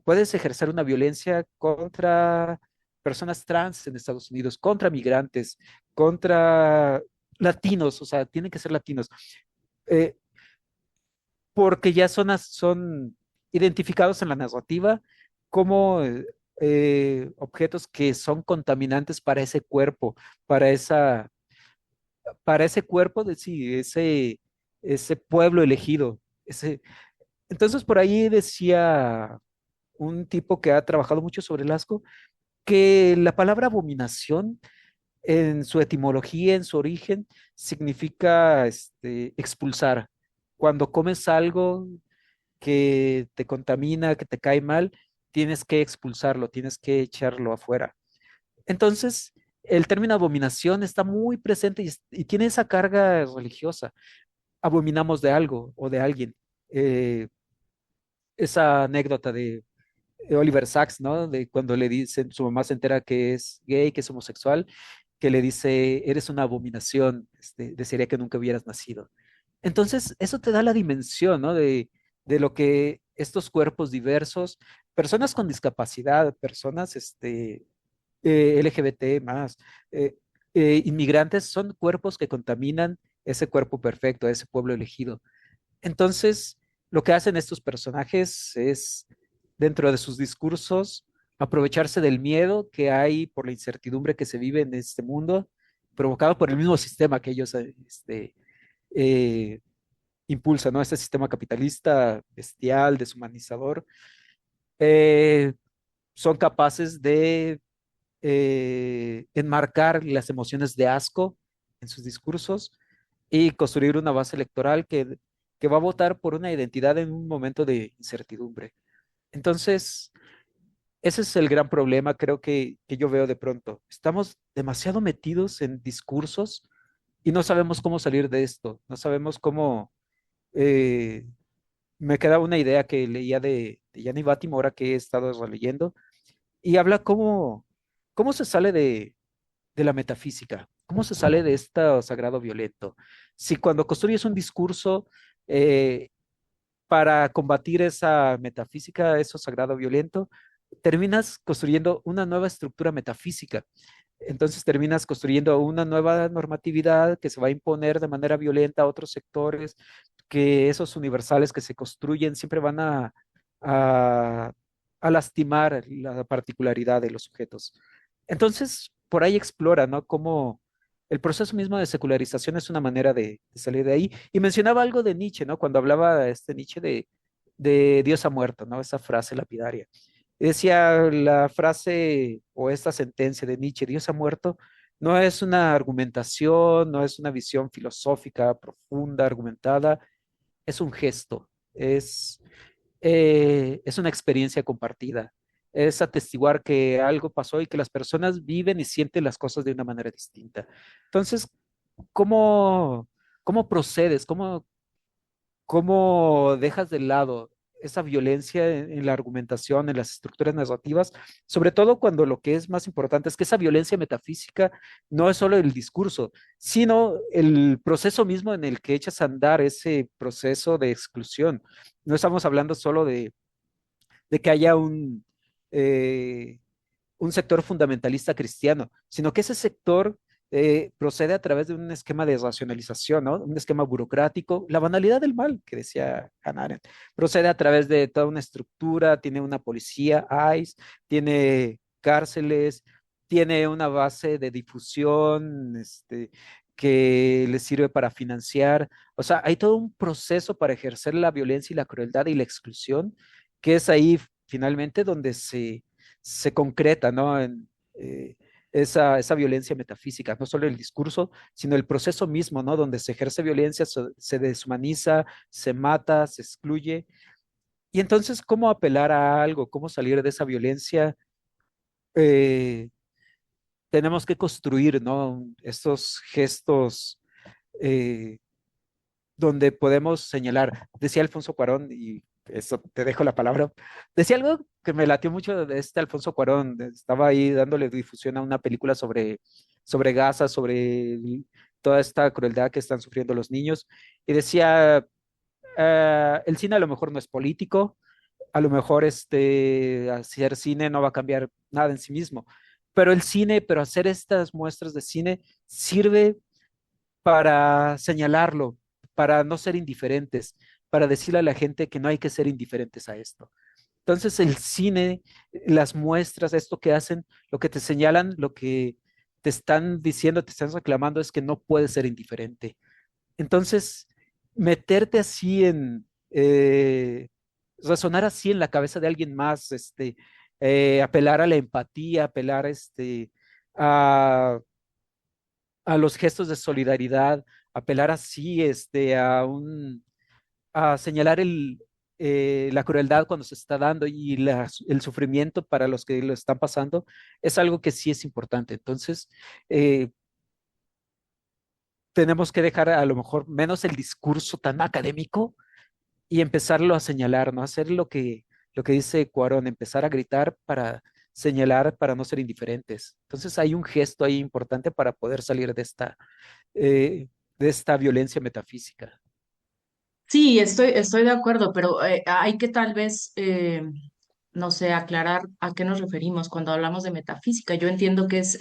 puedes ejercer una violencia contra personas trans en Estados Unidos, contra migrantes, contra latinos, o sea, tienen que ser latinos, eh, porque ya son identificados en la narrativa como objetos que son contaminantes para esa para ese cuerpo de sí, ese pueblo elegido. Entonces, por ahí decía un tipo que ha trabajado mucho sobre el asco, que la palabra abominación en su etimología, en su origen, significa expulsar. Cuando comes algo que te contamina, que te cae mal, tienes que expulsarlo, tienes que echarlo afuera. Entonces, el término abominación está muy presente y tiene esa carga religiosa. Abominamos de algo o de alguien. Eh, esa anécdota de Oliver Sacks, ¿no? De cuando le dicen, su mamá se entera que es gay, que es homosexual, que le dice, eres una abominación, desearía que nunca hubieras nacido. Entonces, eso te da la dimensión, ¿no? De lo que estos cuerpos diversos, personas con discapacidad, personas, LGBT más, eh, inmigrantes, son cuerpos que contaminan ese cuerpo perfecto, ese pueblo elegido. Entonces, lo que hacen estos personajes es, dentro de sus discursos, aprovecharse del miedo que hay por la incertidumbre que se vive en este mundo, provocado por el mismo sistema que ellos eh, impulsan, ¿no? Este sistema capitalista, bestial, deshumanizador. Eh, son capaces de enmarcar las emociones de asco en sus discursos y construir una base electoral que va a votar por una identidad en un momento de incertidumbre. Entonces, ese es el gran problema, creo que yo veo de pronto. Estamos demasiado metidos en discursos y no sabemos cómo salir de esto, no sabemos cómo... eh, me queda una idea que leía de Gianni Batimora que he estado releyendo y habla cómo se sale de la metafísica, cómo se sale de este sagrado violento. Si cuando construyes un discurso eh, para combatir esa metafísica, eso sagrado violento, terminas construyendo una nueva estructura metafísica. Entonces terminas construyendo una nueva normatividad que se va a imponer de manera violenta a otros sectores, que esos universales que se construyen siempre van a, a lastimar la particularidad de los sujetos. Entonces, por ahí explora, ¿no? Cómo el proceso mismo de secularización es una manera de salir de ahí. Y mencionaba algo de Nietzsche, ¿no? Cuando hablaba Nietzsche de Dios ha muerto, ¿no? Esa frase lapidaria. Decía la frase o esta sentencia de Nietzsche, Dios ha muerto, no es una argumentación, no es una visión filosófica profunda, argumentada, es un gesto, es una experiencia compartida, es atestiguar que algo pasó y que las personas viven y sienten las cosas de una manera distinta. Entonces, ¿cómo, cómo procedes? ¿Cómo dejas de lado esa violencia en la argumentación, en las estructuras narrativas? Sobre todo cuando lo que es más importante es que esa violencia metafísica no es solo el discurso, sino el proceso mismo en el que echas a andar ese proceso de exclusión. No estamos hablando solo de que haya eh, un sector fundamentalista cristiano, sino que ese sector procede a través de un esquema de racionalización, ¿no? Un esquema burocrático, la banalidad del mal, que decía Hannah Arendt, procede a través de toda una estructura, tiene una policía, ICE, tiene cárceles, tiene una base de difusión, que le sirve para financiar, o sea, hay todo un proceso para ejercer la violencia y la crueldad y la exclusión, que es ahí finalmente donde se concreta, ¿no? Esa violencia metafísica, no solo el discurso, sino el proceso mismo, ¿no? Donde se ejerce violencia, se deshumaniza, se mata, se excluye. Y entonces, ¿cómo apelar a algo? ¿Cómo salir de esa violencia? Eh, tenemos que construir, ¿no? Estos gestos eh, donde podemos señalar, decía Alfonso Cuarón, y eso te dejo la palabra, decía algo que me latió mucho de Alfonso Cuarón, estaba ahí dándole difusión a una película sobre Gaza, sobre toda esta crueldad que están sufriendo los niños y decía, el cine a lo mejor no es político, a lo mejor hacer cine no va a cambiar nada en sí mismo, pero el cine, pero hacer estas muestras de cine sirve para señalarlo, para no ser indiferentes, para decirle a la gente que no hay que ser indiferentes a esto. Entonces el cine, las muestras, esto que hacen, lo que te señalan, lo que te están diciendo, te están reclamando es que no puedes ser indiferente. Entonces, meterte así resonar así en la cabeza de alguien más, apelar a la empatía, apelar a, a los gestos de solidaridad, apelar así a señalar la crueldad cuando se está dando y el sufrimiento para los que lo están pasando, es algo que sí es importante. Entonces, eh, tenemos que dejar a lo mejor menos el discurso tan académico y empezarlo a señalar, ¿no? Hacer lo que dice Cuarón, empezar a gritar para señalar, para no ser indiferentes. Entonces hay un gesto ahí importante para poder salir eh, de esta violencia metafísica. Sí, estoy de acuerdo, pero hay que tal vez, no sé, aclarar a qué nos referimos cuando hablamos de metafísica. Yo entiendo que es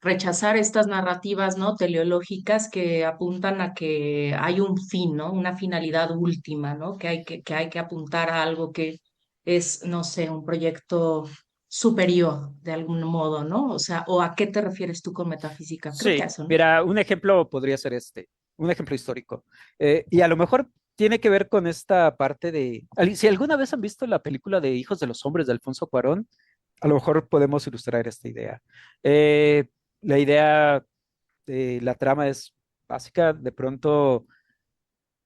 rechazar estas narrativas, ¿no? Teleológicas que apuntan a que hay un fin, ¿no? Una finalidad última, ¿no? Que hay que apuntar a algo que es, no sé, un proyecto superior de algún modo, ¿no? O sea, ¿o a qué te refieres tú con metafísica? Creo que a Sí, eso, ¿no? mira, un ejemplo podría ser un ejemplo histórico. Y a lo mejor tiene que ver con esta parte si alguna vez han visto la película de Hijos de los Hombres de Alfonso Cuarón, a lo mejor podemos ilustrar esta idea. Eh, la idea de la trama es básica, de pronto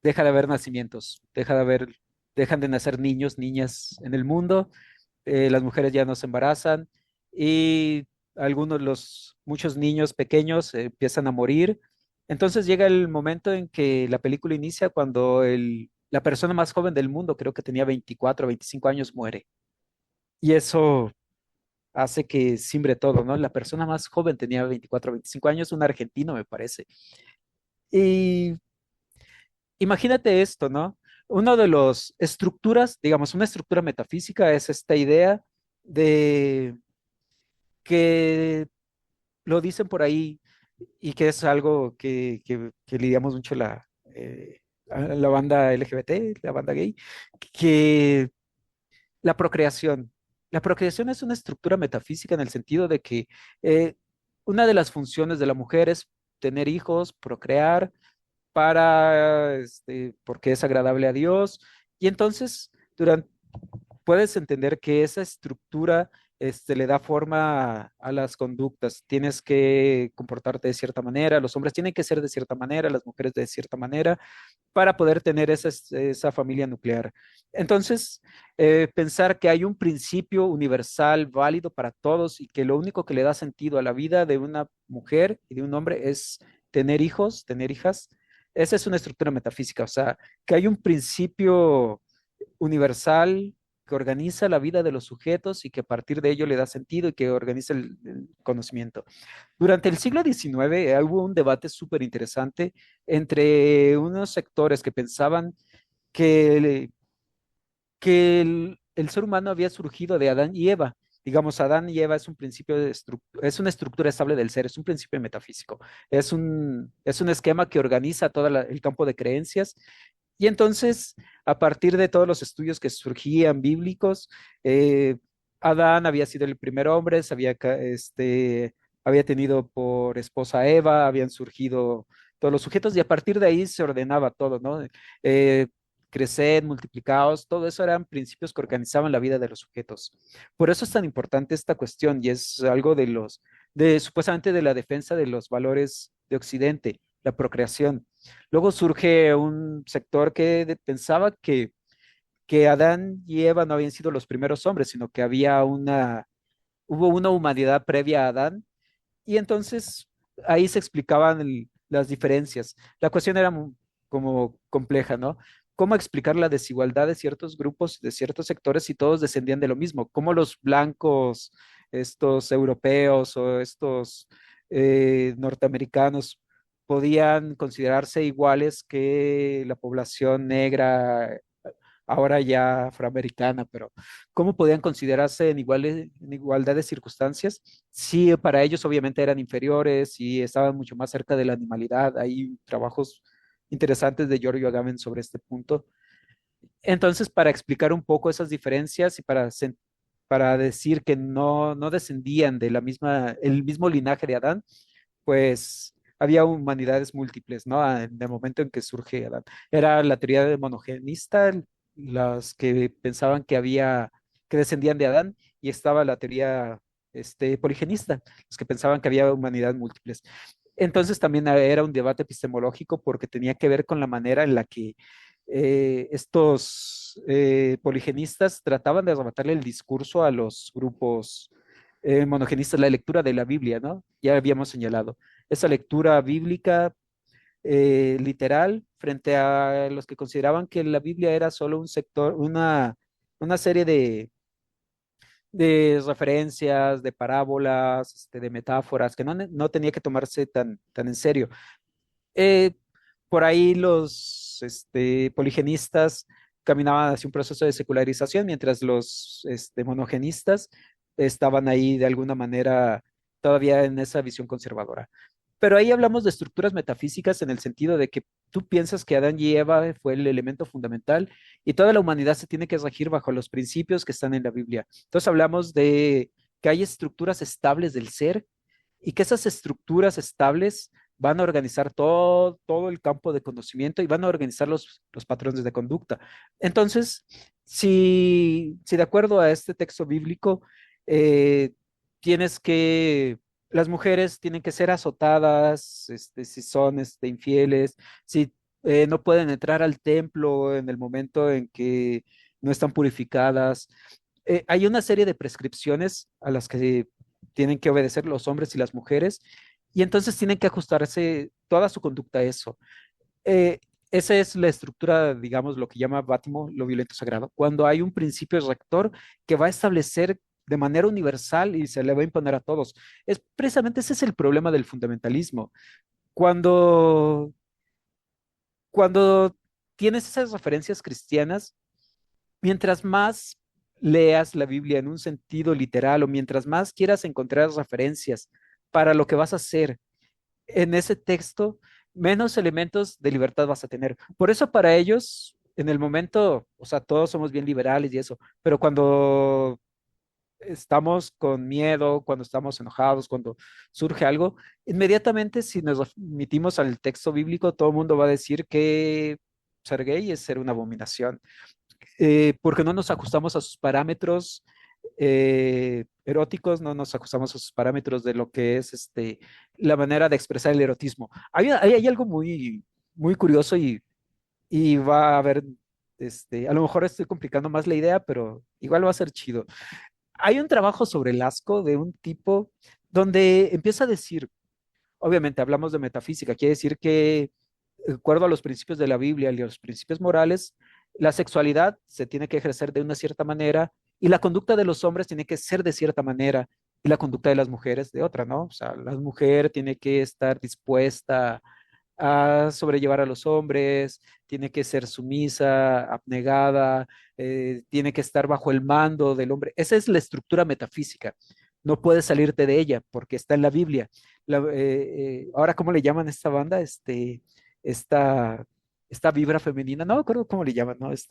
deja de haber nacimientos, dejan de nacer niños, niñas en el mundo, las mujeres ya no se embarazan y muchos niños pequeños empiezan a morir. Entonces llega el momento en que la película inicia cuando la persona más joven del mundo, creo que tenía 24 o 25 años, muere. Y eso hace que simbre todo, ¿no? La persona más joven tenía 24 o 25 años, un argentino, me parece. Y imagínate esto, ¿no? Uno de los estructuras, digamos, una estructura metafísica es esta idea de que lo dicen por ahí y que es algo que lidiamos mucho la banda LGBT, la banda gay, que la procreación. La procreación es una estructura metafísica en el sentido de que eh, una de las funciones de la mujer es tener hijos, procrear, porque es agradable a Dios. Y entonces, puedes entender que esa estructura le da forma a las conductas. Tienes que comportarte de cierta manera, los hombres tienen que ser de cierta manera, las mujeres de cierta manera, para poder tener esa familia nuclear. Entonces, pensar que hay un principio universal, válido para todos y que lo único que le da sentido a la vida de una mujer y de un hombre es tener hijos, tener hijas, esa es una estructura metafísica, o sea, que hay un principio universal que organiza la vida de los sujetos y que a partir de ello le da sentido y que organiza el conocimiento. Durante el siglo XIX hubo un debate súper interesante entre unos sectores que pensaban que, que el ser humano había surgido de Adán y Eva. Digamos, Adán y Eva es un principio es una estructura estable del ser, es un principio metafísico, es un esquema que organiza todo el campo de creencias y entonces, a partir de todos los estudios que surgían bíblicos, eh, Adán había sido el primer hombre, había tenido por esposa a Eva, habían surgido todos los sujetos y a partir de ahí se ordenaba todo, ¿no? Eh, Creced, multiplicaos, todo eso eran principios que organizaban la vida de los sujetos. Por eso es tan importante esta cuestión y es algo supuestamente de la defensa de los valores de Occidente, la procreación. Luego surge un sector pensaba que Adán y Eva no habían sido los primeros hombres, sino que hubo una humanidad previa a Adán, y entonces ahí se explicaban las diferencias. La cuestión era como compleja, ¿no? ¿Cómo explicar la desigualdad de ciertos grupos, de ciertos sectores, si todos descendían de lo mismo? ¿Cómo los blancos, estos europeos o estos norteamericanos, podían considerarse iguales que la población negra, ahora ya afroamericana, pero ¿cómo podían considerarse en igualdad de circunstancias? Sí, para ellos obviamente eran inferiores y estaban mucho más cerca de la animalidad. Hay trabajos interesantes de Giorgio Agamben sobre este punto. Entonces, para explicar un poco esas diferencias y para decir que no descendían de el mismo linaje de Adán, pues había humanidades múltiples, ¿no? En el momento en que surge Adán. Era la teoría de monogenista, las que pensaban que descendían de Adán, y estaba la teoría poligenista, los que pensaban que había humanidades múltiples. Entonces también era un debate epistemológico porque tenía que ver con la manera en la que estos poligenistas trataban de arrebatarle el discurso a los grupos monogenistas, la lectura de la Biblia, ¿no? Ya habíamos señalado. Esa lectura bíblica literal frente a los que consideraban que la Biblia era solo un sector, una serie de referencias, de parábolas, de metáforas, que no tenía que tomarse tan en serio. Eh, por ahí los poligenistas caminaban hacia un proceso de secularización, mientras los monogenistas estaban ahí de alguna manera todavía en esa visión conservadora. Pero ahí hablamos de estructuras metafísicas en el sentido de que tú piensas que Adán y Eva fue el elemento fundamental y toda la humanidad se tiene que regir bajo los principios que están en la Biblia. Entonces hablamos de que hay estructuras estables del ser y que esas estructuras estables van a organizar todo el campo de conocimiento y van a organizar los patrones de conducta. Entonces, si de acuerdo a este texto bíblico, eh, tienes que, las mujeres tienen que ser azotadas, si son infieles, si no pueden entrar al templo en el momento en que no están purificadas. Hay una serie de prescripciones a las que tienen que obedecer los hombres y las mujeres, y entonces tienen que ajustarse toda su conducta a eso. Eh, Esa es la estructura, digamos, lo que llama Bátimo lo violento sagrado, cuando hay un principio rector que va a establecer de manera universal y se le va a imponer a todos. Es precisamente ese es el problema del fundamentalismo. Cuando, cuando tienes esas referencias cristianas, mientras más leas la Biblia en un sentido literal o mientras más quieras encontrar referencias para lo que vas a hacer en ese texto, menos elementos de libertad vas a tener. Por eso para ellos, en el momento, o sea, todos somos bien liberales y eso, pero cuando estamos con miedo, cuando estamos enojados, cuando surge algo, inmediatamente si nos remitimos al texto bíblico, todo el mundo va a decir que ser gay es ser una abominación, porque no nos ajustamos a sus parámetros eróticos, no nos ajustamos a sus parámetros de lo que es la manera de expresar el erotismo. Hay algo muy curioso y va a haber, a lo mejor estoy complicando más la idea, pero igual va a ser chido. Hay un trabajo sobre el asco de un tipo donde empieza a decir, obviamente hablamos de metafísica, quiere decir que de acuerdo a los principios de la Biblia y a los principios morales, la sexualidad se tiene que ejercer de una cierta manera y la conducta de los hombres tiene que ser de cierta manera y la conducta de las mujeres de otra, ¿no? O sea, la mujer tiene que estar dispuesta a sobrellevar a los hombres, tiene que ser sumisa, abnegada, tiene que estar bajo el mando del hombre. Esa es la estructura metafísica. No puedes salirte de ella porque está en la Biblia. Ahora, ¿cómo le llaman a esta banda? Esta, esta vibra femenina, no me acuerdo cómo le llaman, ¿no? Es-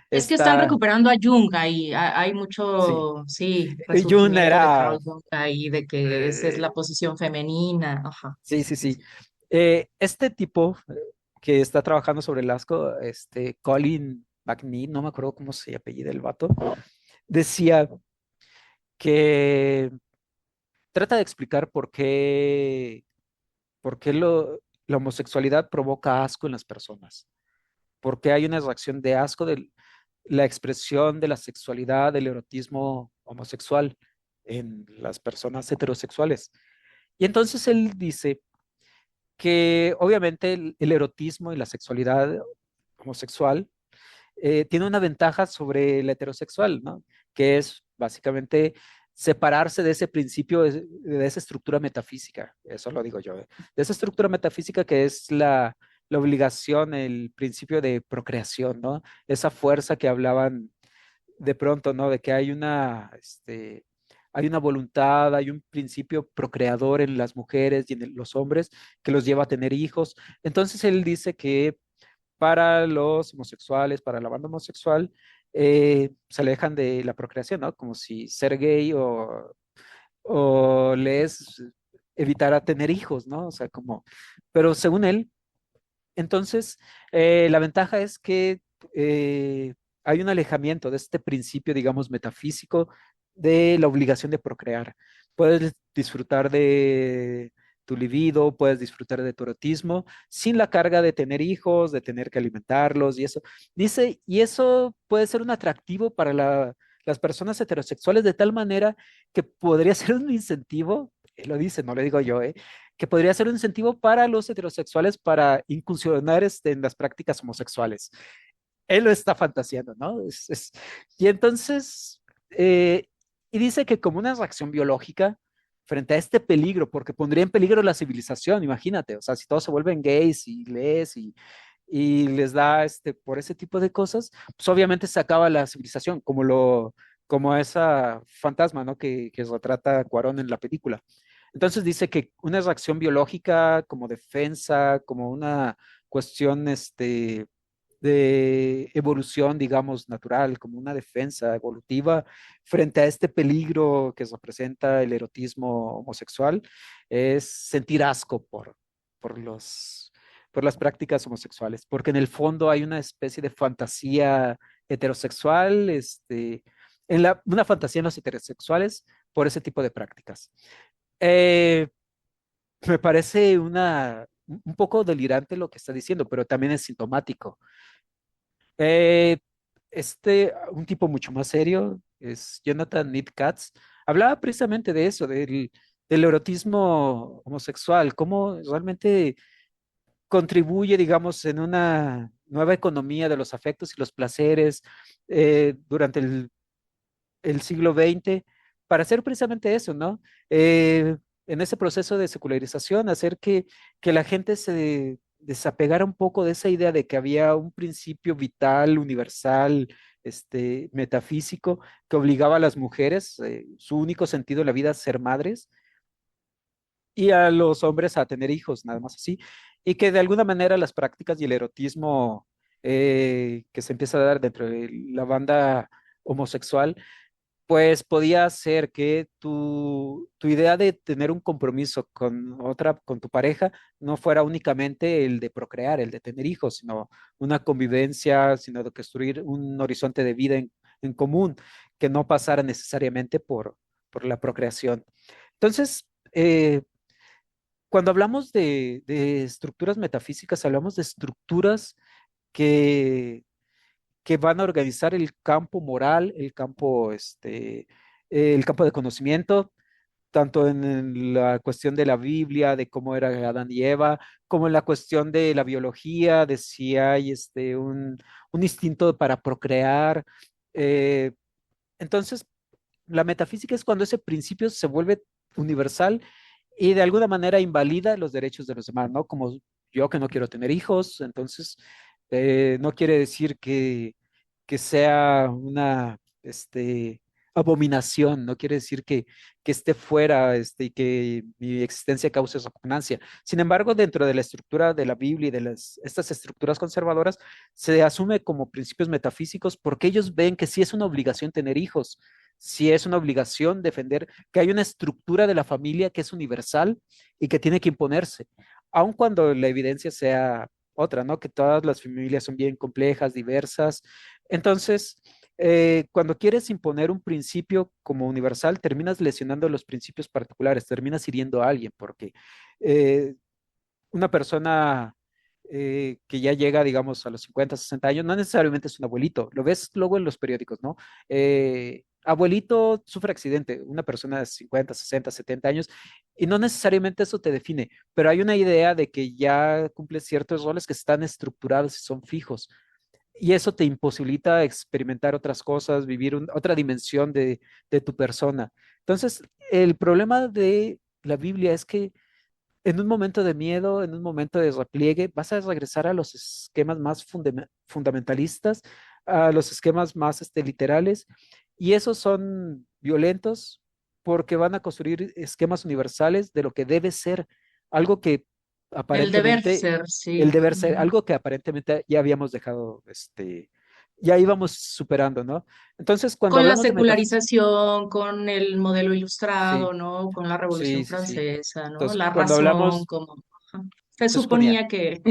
Es que están esta, recuperando a Jung ahí, hay sí. mucho, sí, Jung resurgimiento de era, Carl Jung ahí, de que esa es eh, la posición femenina, ajá, sí, sí, sí, sí, sí, sí. sí. Este tipo que está trabajando sobre el asco, Colin McNee, no me acuerdo cómo se apellida el vato, decía que trata de explicar por qué la homosexualidad provoca asco en las personas, por qué hay una reacción de asco de la expresión de la sexualidad, del erotismo homosexual en las personas heterosexuales. Y entonces él dice que obviamente el erotismo y la sexualidad homosexual tiene una ventaja sobre la heterosexual, ¿no? Que es básicamente separarse de ese principio, de esa estructura metafísica, eso lo digo yo, de esa estructura metafísica que es la obligación, el principio de procreación, ¿no? Esa fuerza que hablaban de pronto, ¿no? De que hay una voluntad, hay un principio procreador en las mujeres y en los hombres que los lleva a tener hijos. Entonces él dice que para los homosexuales, para la banda homosexual, se alejan de la procreación, ¿no? Como si ser gay o les evitara tener hijos, ¿no? O sea, como, pero según él, entonces, la ventaja es que hay un alejamiento de este principio, digamos, metafísico de la obligación de procrear. Puedes disfrutar de tu libido, puedes disfrutar de tu erotismo sin la carga de tener hijos, de tener que alimentarlos y eso. Dice, y eso puede ser un atractivo para las personas heterosexuales de tal manera que podría ser un incentivo, él lo dice, no lo digo yo, que podría ser un incentivo para los heterosexuales para incursionar en las prácticas homosexuales. Él lo está fantaseando, ¿no? Y entonces, eh, y dice que como una reacción biológica frente a este peligro, porque pondría en peligro la civilización, imagínate, o sea, si todos se vuelven gays y les y les da por ese tipo de cosas, pues obviamente se acaba la civilización, como esa fantasma, ¿no? Que retrata Cuarón en la película. Entonces dice que una reacción biológica como defensa, como una cuestión de evolución, digamos, natural, como una defensa evolutiva frente a este peligro que representa el erotismo homosexual, es sentir asco por por las prácticas homosexuales, porque en el fondo hay una especie de fantasía heterosexual, una fantasía en los heterosexuales por ese tipo de prácticas. Eh, Me parece un poco delirante lo que está diciendo, pero también es sintomático. Eh, un tipo mucho más serio, es Jonathan Need Katz, hablaba precisamente de eso, del erotismo homosexual, cómo realmente contribuye, digamos, en una nueva economía de los afectos y los placeres durante el siglo XX para hacer precisamente eso, ¿no? En ese proceso de secularización, hacer que la gente se desapegara un poco de esa idea de que había un principio vital, universal, metafísico, que obligaba a las mujeres, su único sentido en la vida, a ser madres, y a los hombres a tener hijos, nada más así, y que de alguna manera las prácticas y el erotismo que se empieza a dar dentro de la banda homosexual pues podía ser que tu idea de tener un compromiso con tu pareja, no fuera únicamente el de procrear, el de tener hijos, sino una convivencia, sino de construir un horizonte de vida en común, que no pasara necesariamente por la procreación. Entonces, cuando hablamos de estructuras metafísicas, hablamos de estructuras que que van a organizar el campo moral, el campo de conocimiento, tanto en la cuestión de la Biblia, de cómo era Adán y Eva, como en la cuestión de la biología, de si hay un instinto para procrear. Eh, entonces, la metafísica es cuando ese principio se vuelve universal y de alguna manera invalida los derechos de los demás, ¿no? Como yo que no quiero tener hijos, entonces no quiere decir que sea una abominación, no quiere decir que esté fuera y que mi existencia cause repugnancia. Sin embargo, dentro de la estructura de la Biblia y de estas estructuras conservadoras, se asume como principios metafísicos porque ellos ven que sí es una obligación tener hijos, sí es una obligación defender que hay una estructura de la familia que es universal y que tiene que imponerse, aun cuando la evidencia sea otra, ¿no? Que todas las familias son bien complejas, diversas. Entonces, cuando quieres imponer un principio como universal, terminas lesionando los principios particulares, terminas hiriendo a alguien, porque eh, una persona que ya llega, digamos, a los 50, 60 años, no necesariamente es un abuelito, lo ves luego en los periódicos, ¿no? Abuelito sufre accidente, una persona de 50, 60, 70 años, y no necesariamente eso te define, pero hay una idea de que ya cumple ciertos roles que están estructurados y son fijos. y eso te imposibilita experimentar otras cosas, vivir otra dimensión de tu persona. Entonces, el problema de la Biblia es que en un momento de miedo, en un momento de repliegue, vas a regresar a los esquemas más fundamentalistas, a los esquemas más literales, y esos son violentos porque van a construir esquemas universales de lo que debe ser, algo que El deber aparentemente, ser, el sí. deber ser, Ujú. algo que aparentemente ya habíamos dejado, ya íbamos superando, ¿no? Entonces, cuando Con la hablamos de metafísica, secularización, con el modelo sí, ilustrado, ¿no? Con la sí, Revolución sí, sí. Francesa, ¿no? Entonces, La cuando razón, hablamos, como ajá, se se suponía. suponía que,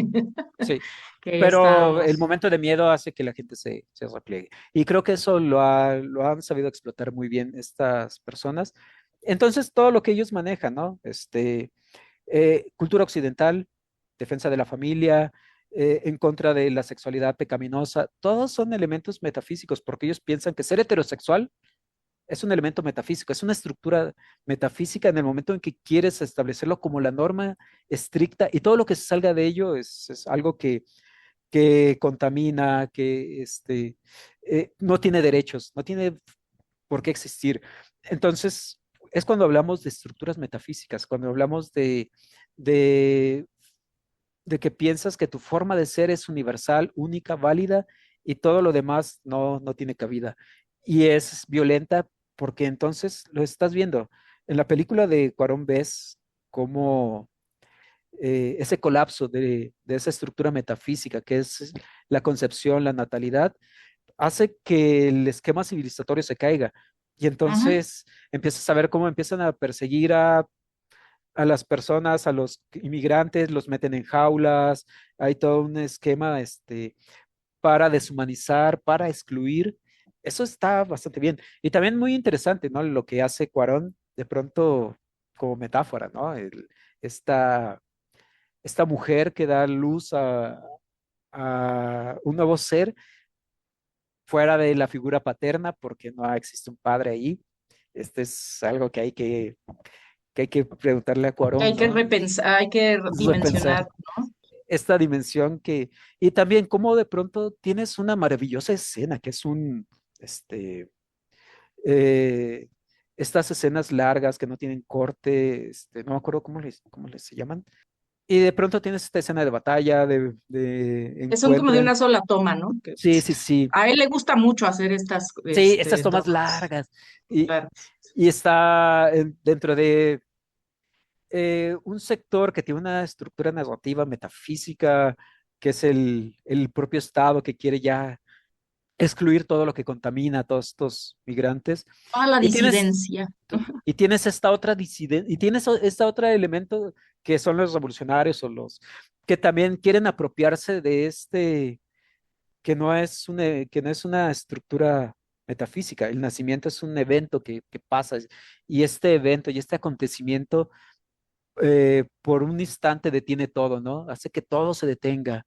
Sí, que pero el estábamos. momento de miedo hace que la gente se repliegue. Y creo que eso lo han sabido explotar muy bien estas personas. Entonces, todo lo que ellos manejan, ¿no? Cultura occidental, defensa de la familia, en contra de la sexualidad pecaminosa, todos son elementos metafísicos, porque ellos piensan que ser heterosexual es un elemento metafísico, es una estructura metafísica en el momento en que quieres establecerlo como la norma estricta y todo lo que se salga de ello es algo que contamina, que no tiene derechos, no tiene por qué existir. Entonces, es cuando hablamos de estructuras metafísicas, cuando hablamos de, de que piensas que tu forma de ser es universal, única, válida, y todo lo demás no tiene cabida. Y es violenta porque entonces lo estás viendo. En la película de Cuarón ves cómo ese colapso de esa estructura metafísica que es la concepción, la natalidad, hace que el esquema civilizatorio se caiga. Y Ujú. entonces empiezas a ver cómo empiezan a perseguir a las personas, a los inmigrantes, los meten en jaulas, hay todo un esquema para deshumanizar, para excluir. Eso está bastante bien. Y también muy interesante, ¿no? Lo que hace Cuarón de pronto como metáfora, ¿no? Esta esta mujer que da luz a un nuevo ser fuera de la figura paterna, porque no existe un padre ahí. Este es algo que hay que preguntarle a Cuarón, Hay que ¿no? repensar, hay que Repensar dimensionar, ¿no? esta dimensión y también cómo de pronto tienes una maravillosa escena, que es este, eh, estas escenas largas que no tienen corte, no me acuerdo cómo les se llaman. Y de pronto tienes esta escena de batalla, de Que son como de encuentran. una sola toma, ¿no? Que Sí, sí, sí. a él le gusta mucho hacer estas, Sí, estas tomas tomas. largas. Y, Claro. y está dentro de un sector que tiene una estructura narrativa metafísica, que es el propio Estado que quiere ya excluir todo lo que contamina a todos estos migrantes. Toda la Y tienes, disidencia. y tienes esta otra disidencia, y tienes esta otra elemento que son los revolucionarios o los que también quieren apropiarse de que no es una estructura metafísica. El nacimiento es un evento que pasa y este evento y este acontecimiento por un instante detiene todo, ¿no? Hace que todo se detenga.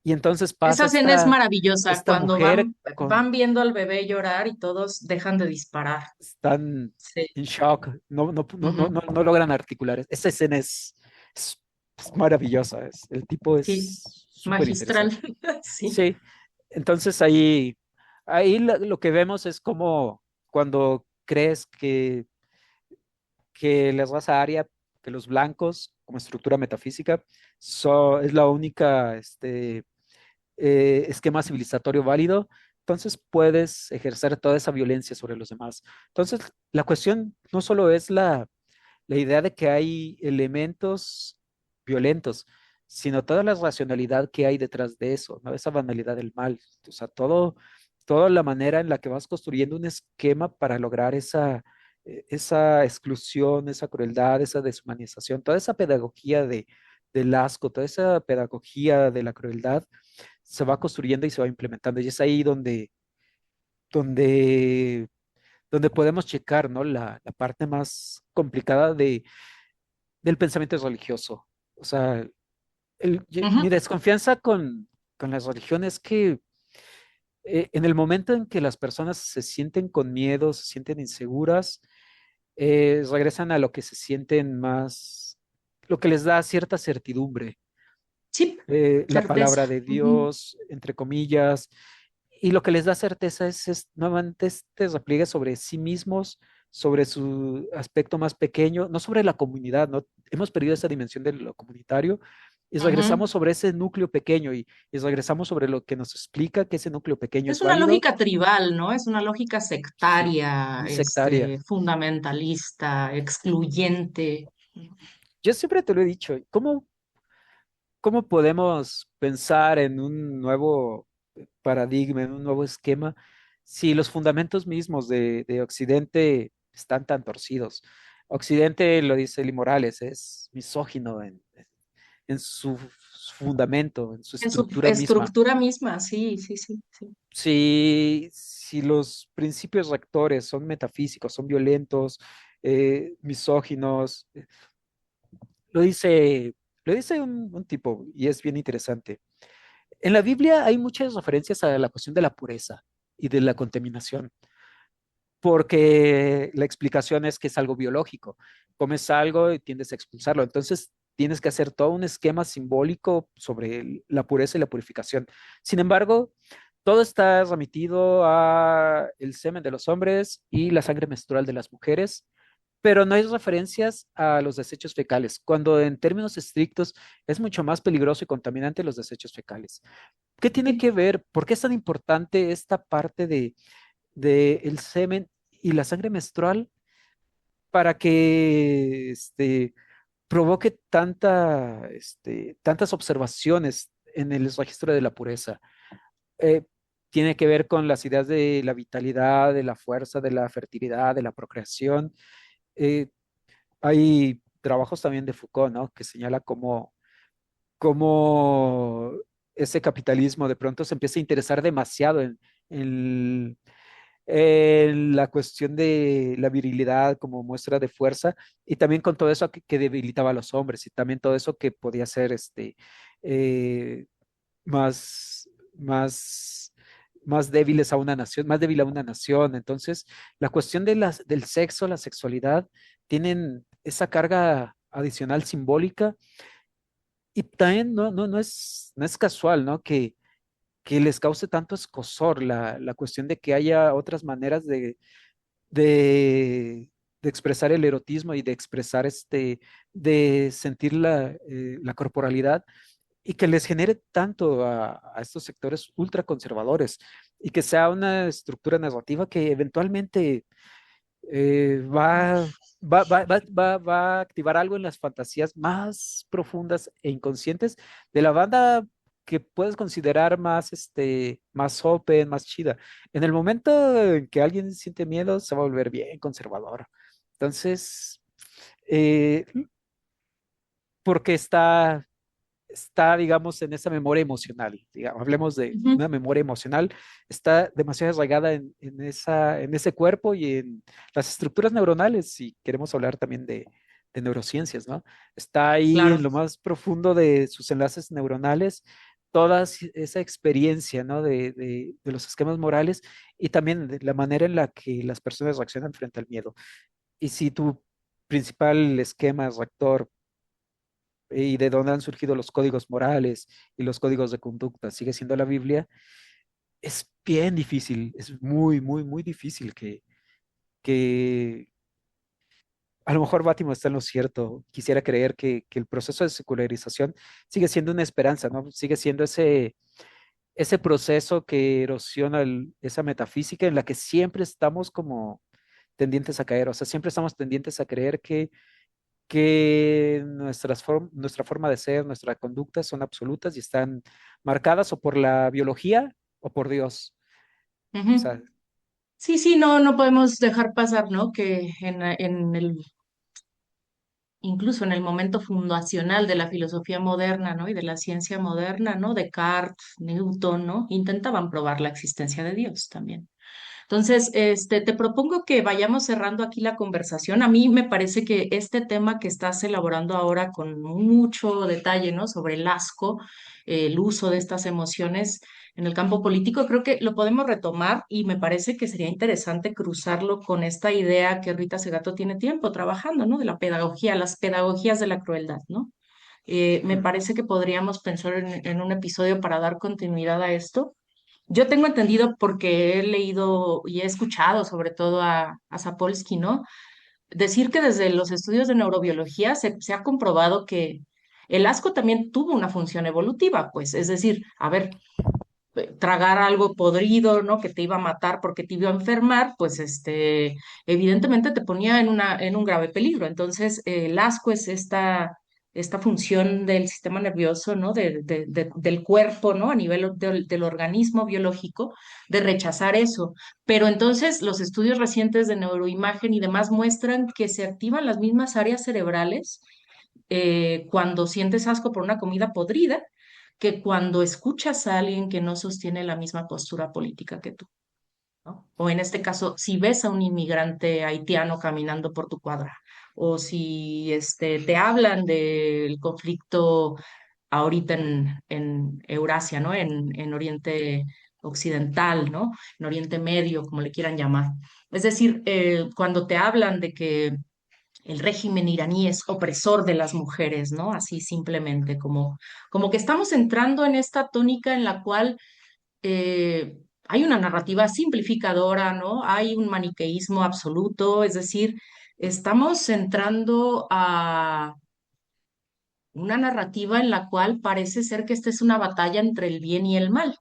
Y entonces pasa Esa escena es maravillosa esta cuando mujer van viendo al bebé llorar y todos dejan de disparar. están Sí. en shock, Ujú. no logran articular. Esa escena es, es maravillosa, el tipo Sí, es súper magistral. interesante. Sí. Sí, entonces ahí lo que vemos es como cuando crees que la raza aria, que los blancos como estructura metafísica, es la única esquema civilizatorio válido, entonces puedes ejercer toda esa violencia sobre los demás. Entonces, la cuestión no solo es la idea de que hay elementos violentos, sino toda la racionalidad que hay detrás de eso, ¿no? Esa banalidad del mal, o sea, toda la manera en la que vas construyendo un esquema para lograr esa exclusión, esa crueldad, esa deshumanización, toda esa pedagogía del asco, toda esa pedagogía de la crueldad se va construyendo y se va implementando. Y es ahí donde, donde podemos checar, ¿no? La parte más complicada del pensamiento religioso. O sea, mi Ujú. desconfianza con las religiones es que en el momento en que las personas se sienten con miedo, se sienten inseguras, regresan a lo que se sienten más, lo que les da cierta certidumbre. Sí, la certeza. palabra de Ujú. Dios, entre comillas, y lo que les da certeza es nuevamente este repliegue sobre sí mismos, sobre su aspecto más pequeño, no sobre la comunidad, ¿no? Hemos perdido esa dimensión de lo comunitario y Ujú. regresamos sobre ese núcleo pequeño y regresamos sobre lo que nos explica que ese núcleo pequeño es Es una válido, lógica tribal, ¿no? Es una lógica sí, sectaria, muy sectaria. fundamentalista, excluyente. Yo siempre te lo he dicho, ¿cómo podemos pensar en un nuevo paradigma, en un nuevo esquema, si los fundamentos mismos de Occidente están tan torcidos? Occidente, lo dice Eli Morales, es misógino en su fundamento, en su En su estructura misma. estructura misma, sí, sí, sí, sí. Si los principios rectores son metafísicos, son violentos, misóginos, lo dice, lo dice un tipo y es bien interesante. En la Biblia hay muchas referencias a la cuestión de la pureza y de la contaminación, porque la explicación es que es algo biológico. Comes algo y tiendes a expulsarlo. Entonces, tienes que hacer todo un esquema simbólico sobre la pureza y la purificación. Sin embargo, todo está remitido a el semen de los hombres y la sangre menstrual de las mujeres, pero no hay referencias a los desechos fecales, cuando en términos estrictos es mucho más peligroso y contaminante los desechos fecales. ¿Qué tiene Sí. que ver? ¿Por qué es tan importante esta parte de el semen y la sangre menstrual para que provoque tantas observaciones en el registro de la pureza? Eh, Tiene que ver con las ideas de la vitalidad, de la fuerza, de la fertilidad, de la procreación. Eh, Hay trabajos también de Foucault, ¿no? Que señala cómo ese capitalismo de pronto se empieza a interesar demasiado en la cuestión de la virilidad como muestra de fuerza y también con todo eso que debilitaba a los hombres y también todo eso que podía ser eh, más, más, más débiles a una nación, más débil a una nación. Entonces, la cuestión del sexo, la sexualidad, tienen esa carga adicional simbólica y también no es casual, ¿no? Que les cause tanto escozor la cuestión de que haya otras maneras de, de expresar el erotismo y de expresar de sentir la corporalidad y que les genere tanto a estos sectores ultraconservadores y que sea una estructura narrativa que eventualmente va a activar algo en las fantasías más profundas e inconscientes de la banda que puedes considerar más open, más chida. En el momento en que alguien siente miedo, se va a volver bien conservador. Entonces, eh, porque digamos, en esa memoria emocional, digamos, hablemos de Ujú. una memoria emocional, está demasiado arraigada en ese cuerpo y en las estructuras neuronales, si queremos hablar también de neurociencias, ¿no? Está ahí en Claro. lo más profundo de sus enlaces neuronales, toda esa experiencia, ¿no? De los esquemas morales y también de la manera en la que las personas reaccionan frente al miedo. Y si tu principal esquema rector y de dónde han surgido los códigos morales y los códigos de conducta, sigue siendo la Biblia, es bien difícil, es muy, muy, muy difícil que a lo mejor Bátimo está en lo cierto. Quisiera creer que el proceso de secularización sigue siendo una esperanza, ¿no? Sigue siendo ese proceso que erosiona esa metafísica en la que siempre estamos como tendientes a caer, o sea, siempre estamos tendientes a creer que nuestra forma de ser, nuestra conducta son absolutas y están marcadas o por la biología o por Dios. O Ujú. sea, Sí, sí, no, no podemos dejar pasar, ¿no? Que incluso en el momento fundacional de la filosofía moderna, ¿no? Y de la ciencia moderna, ¿no? Descartes, Newton, ¿no? Intentaban probar la existencia de Dios también. Entonces, te propongo que vayamos cerrando aquí la conversación. A mí me parece que este tema que estás elaborando ahora con mucho detalle, ¿no? Sobre el asco, el uso de estas emociones en el campo político, creo que lo podemos retomar y me parece que sería interesante cruzarlo con esta idea que Rita Segato tiene tiempo trabajando, ¿no? De la pedagogía, las pedagogías de la crueldad, ¿no? Me parece que podríamos pensar en un episodio para dar continuidad a esto. Yo tengo entendido porque he leído y he escuchado sobre todo a Sapolsky, ¿no? Decir que desde los estudios de neurobiología se ha comprobado que el asco también tuvo una función evolutiva, pues, es decir, a ver, tragar algo podrido, ¿no? Que te iba a matar porque te iba a enfermar, pues evidentemente te ponía en un grave peligro. Entonces, el asco es esta función del sistema nervioso, ¿no? Del cuerpo, ¿no? A nivel del organismo biológico, de rechazar eso. Pero entonces los estudios recientes de neuroimagen y demás muestran que se activan las mismas áreas cerebrales cuando sientes asco por una comida podrida que cuando escuchas a alguien que no sostiene la misma postura política que tú, ¿no? O en este caso, si ves a un inmigrante haitiano caminando por tu cuadra, o si te hablan del conflicto ahorita en Eurasia, ¿no? En Oriente Occidental, ¿no? En Oriente Medio, como le quieran llamar. Es decir, cuando te hablan de que el régimen iraní es opresor de las mujeres, ¿no? Así simplemente, como que estamos entrando en esta tónica en la cual hay una narrativa simplificadora, ¿no? Hay un maniqueísmo absoluto, es decir, estamos entrando a una narrativa en la cual parece ser que esta es una batalla entre el bien y el mal.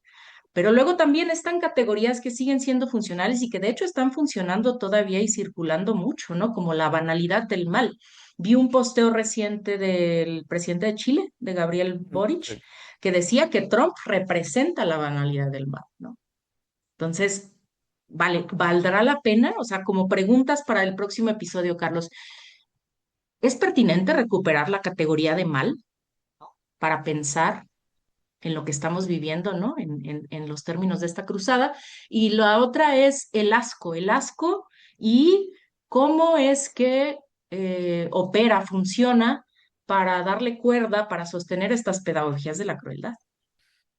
Pero luego también están categorías que siguen siendo funcionales y que de hecho están funcionando todavía y circulando mucho, ¿no? Como la banalidad del mal. Vi un posteo reciente del presidente de Chile, de Gabriel Boric, Sí. que decía que Trump representa la banalidad del mal, ¿no? Entonces, vale, ¿valdrá la pena? O sea, como preguntas para el próximo episodio, Carlos, ¿es pertinente recuperar la categoría de mal para pensar en lo que estamos viviendo, ¿no? En los términos de esta cruzada? Y la otra es el asco y cómo es que opera, funciona para darle cuerda, para sostener estas pedagogías de la crueldad.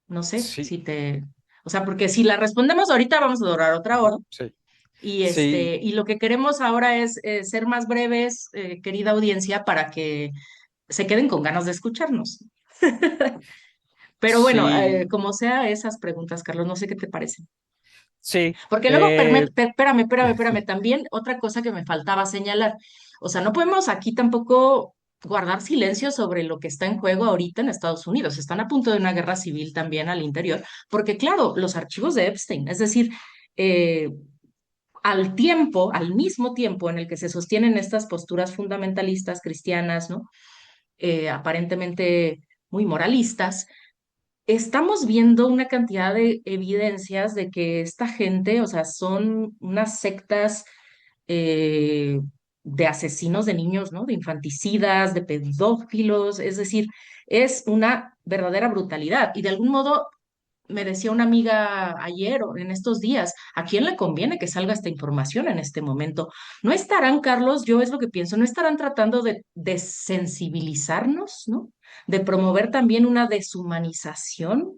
No sé Sí, si te... O sea, porque si la respondemos ahorita vamos a durar otra hora. sí, Y, sí, y lo que queremos ahora es ser más breves, querida audiencia, para que se queden con ganas de escucharnos. Pero bueno, sí, como sea, esas preguntas, Carlos, no sé qué te parecen. sí. Porque luego, espérame, también otra cosa que me faltaba señalar. O sea, no podemos aquí tampoco guardar silencio sobre lo que está en juego ahorita en Estados Unidos. Están a punto de una guerra civil también al interior, porque claro, los archivos de Epstein, es decir, eh, al mismo tiempo en el que se sostienen estas posturas fundamentalistas cristianas, ¿no? Aparentemente muy moralistas, estamos viendo una cantidad de evidencias de que esta gente, o sea, son unas sectas eh, de asesinos de niños, ¿no? De infanticidas, de pedófilos, es decir, es una verdadera brutalidad. Y de algún modo, me decía una amiga ayer o en estos días, ¿a quién le conviene que salga esta información en este momento? ¿No estarán, Carlos, yo es lo que pienso, no estarán tratando de sensibilizarnos, ¿no? De promover también una deshumanización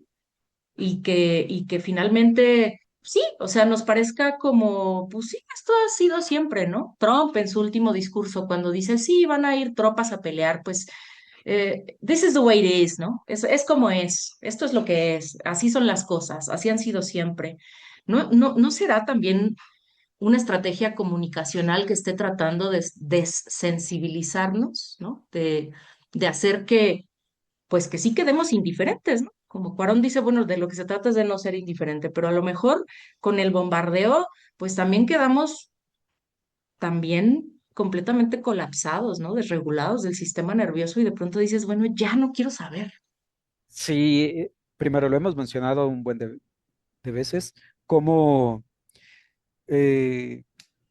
y que finalmente, sí, o sea, nos parezca como, pues sí, esto ha sido siempre, ¿no? Trump en su último discurso, cuando dice, sí, van a ir tropas a pelear, pues, this is the way it is, ¿no? Es como es, esto es lo que es, así son las cosas, así han sido siempre. ¿No será también una estrategia comunicacional que esté tratando de desensibilizarnos, ¿no? De hacer que pues que sí quedemos indiferentes, ¿no? Como Cuarón dice, bueno, de lo que se trata es de no ser indiferente, pero a lo mejor con el bombardeo, pues también quedamos también completamente colapsados, ¿no? Desregulados del sistema nervioso y de pronto dices, bueno, ya no quiero saber. sí. Primero lo hemos mencionado un buen de veces, como, eh,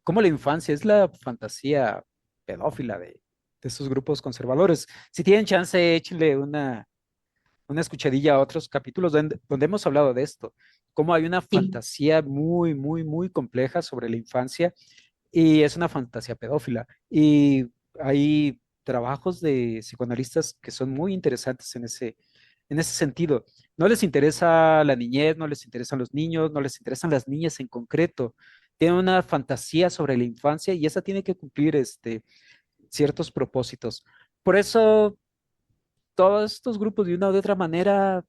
como la infancia es la fantasía pedófila de estos grupos conservadores. Si tienen chance, échenle una escuchadilla a otros capítulos donde hemos hablado de esto, cómo hay una Sí, fantasía muy, muy, muy compleja sobre la infancia y es una fantasía pedófila. Y hay trabajos de psicoanalistas que son muy interesantes en ese sentido. No les interesa la niñez, no les interesan los niños, no les interesan las niñas en concreto. Tienen una fantasía sobre la infancia y esa tiene que cumplir ciertos propósitos. Por eso todos estos grupos de una u otra manera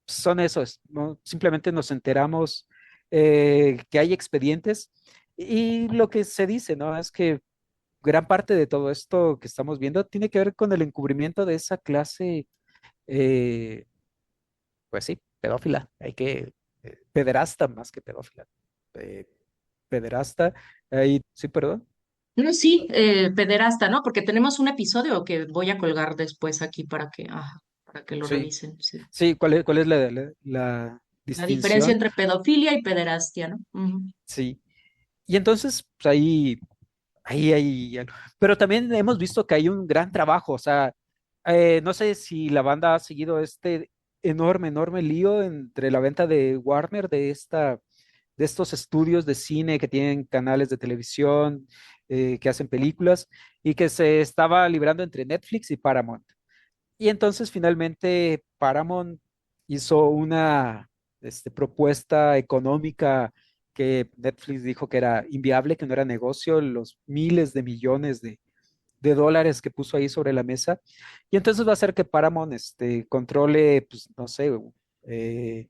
son esos, ¿no? Simplemente nos enteramos que hay expedientes y lo que se dice, ¿no? Es que gran parte de todo esto que estamos viendo tiene que ver con el encubrimiento de esa clase, eh, pues sí, pedófila, pederasta más que pedófila, eh, pederasta, ahí, sí, perdón, No, sí, pederasta, ¿no? Porque tenemos un episodio que voy a colgar después aquí para que lo sí, revisen, sí. sí, ¿cuál es la La diferencia distinción? entre pedofilia y pederastia, ¿no? Ujú. Sí, y entonces, pues ahí, algo. Pero también hemos visto que hay un gran trabajo, o sea, no sé si la banda ha seguido este enorme lío entre la venta de Warner, de estos estudios de cine que tienen canales de televisión, que hacen películas, y que se estaba librando entre Netflix y Paramount. Y entonces finalmente Paramount hizo una propuesta económica que Netflix dijo que era inviable, que no era negocio, los miles de millones de dólares que puso ahí sobre la mesa. Y entonces va a hacer que Paramount controle, pues no sé, eh,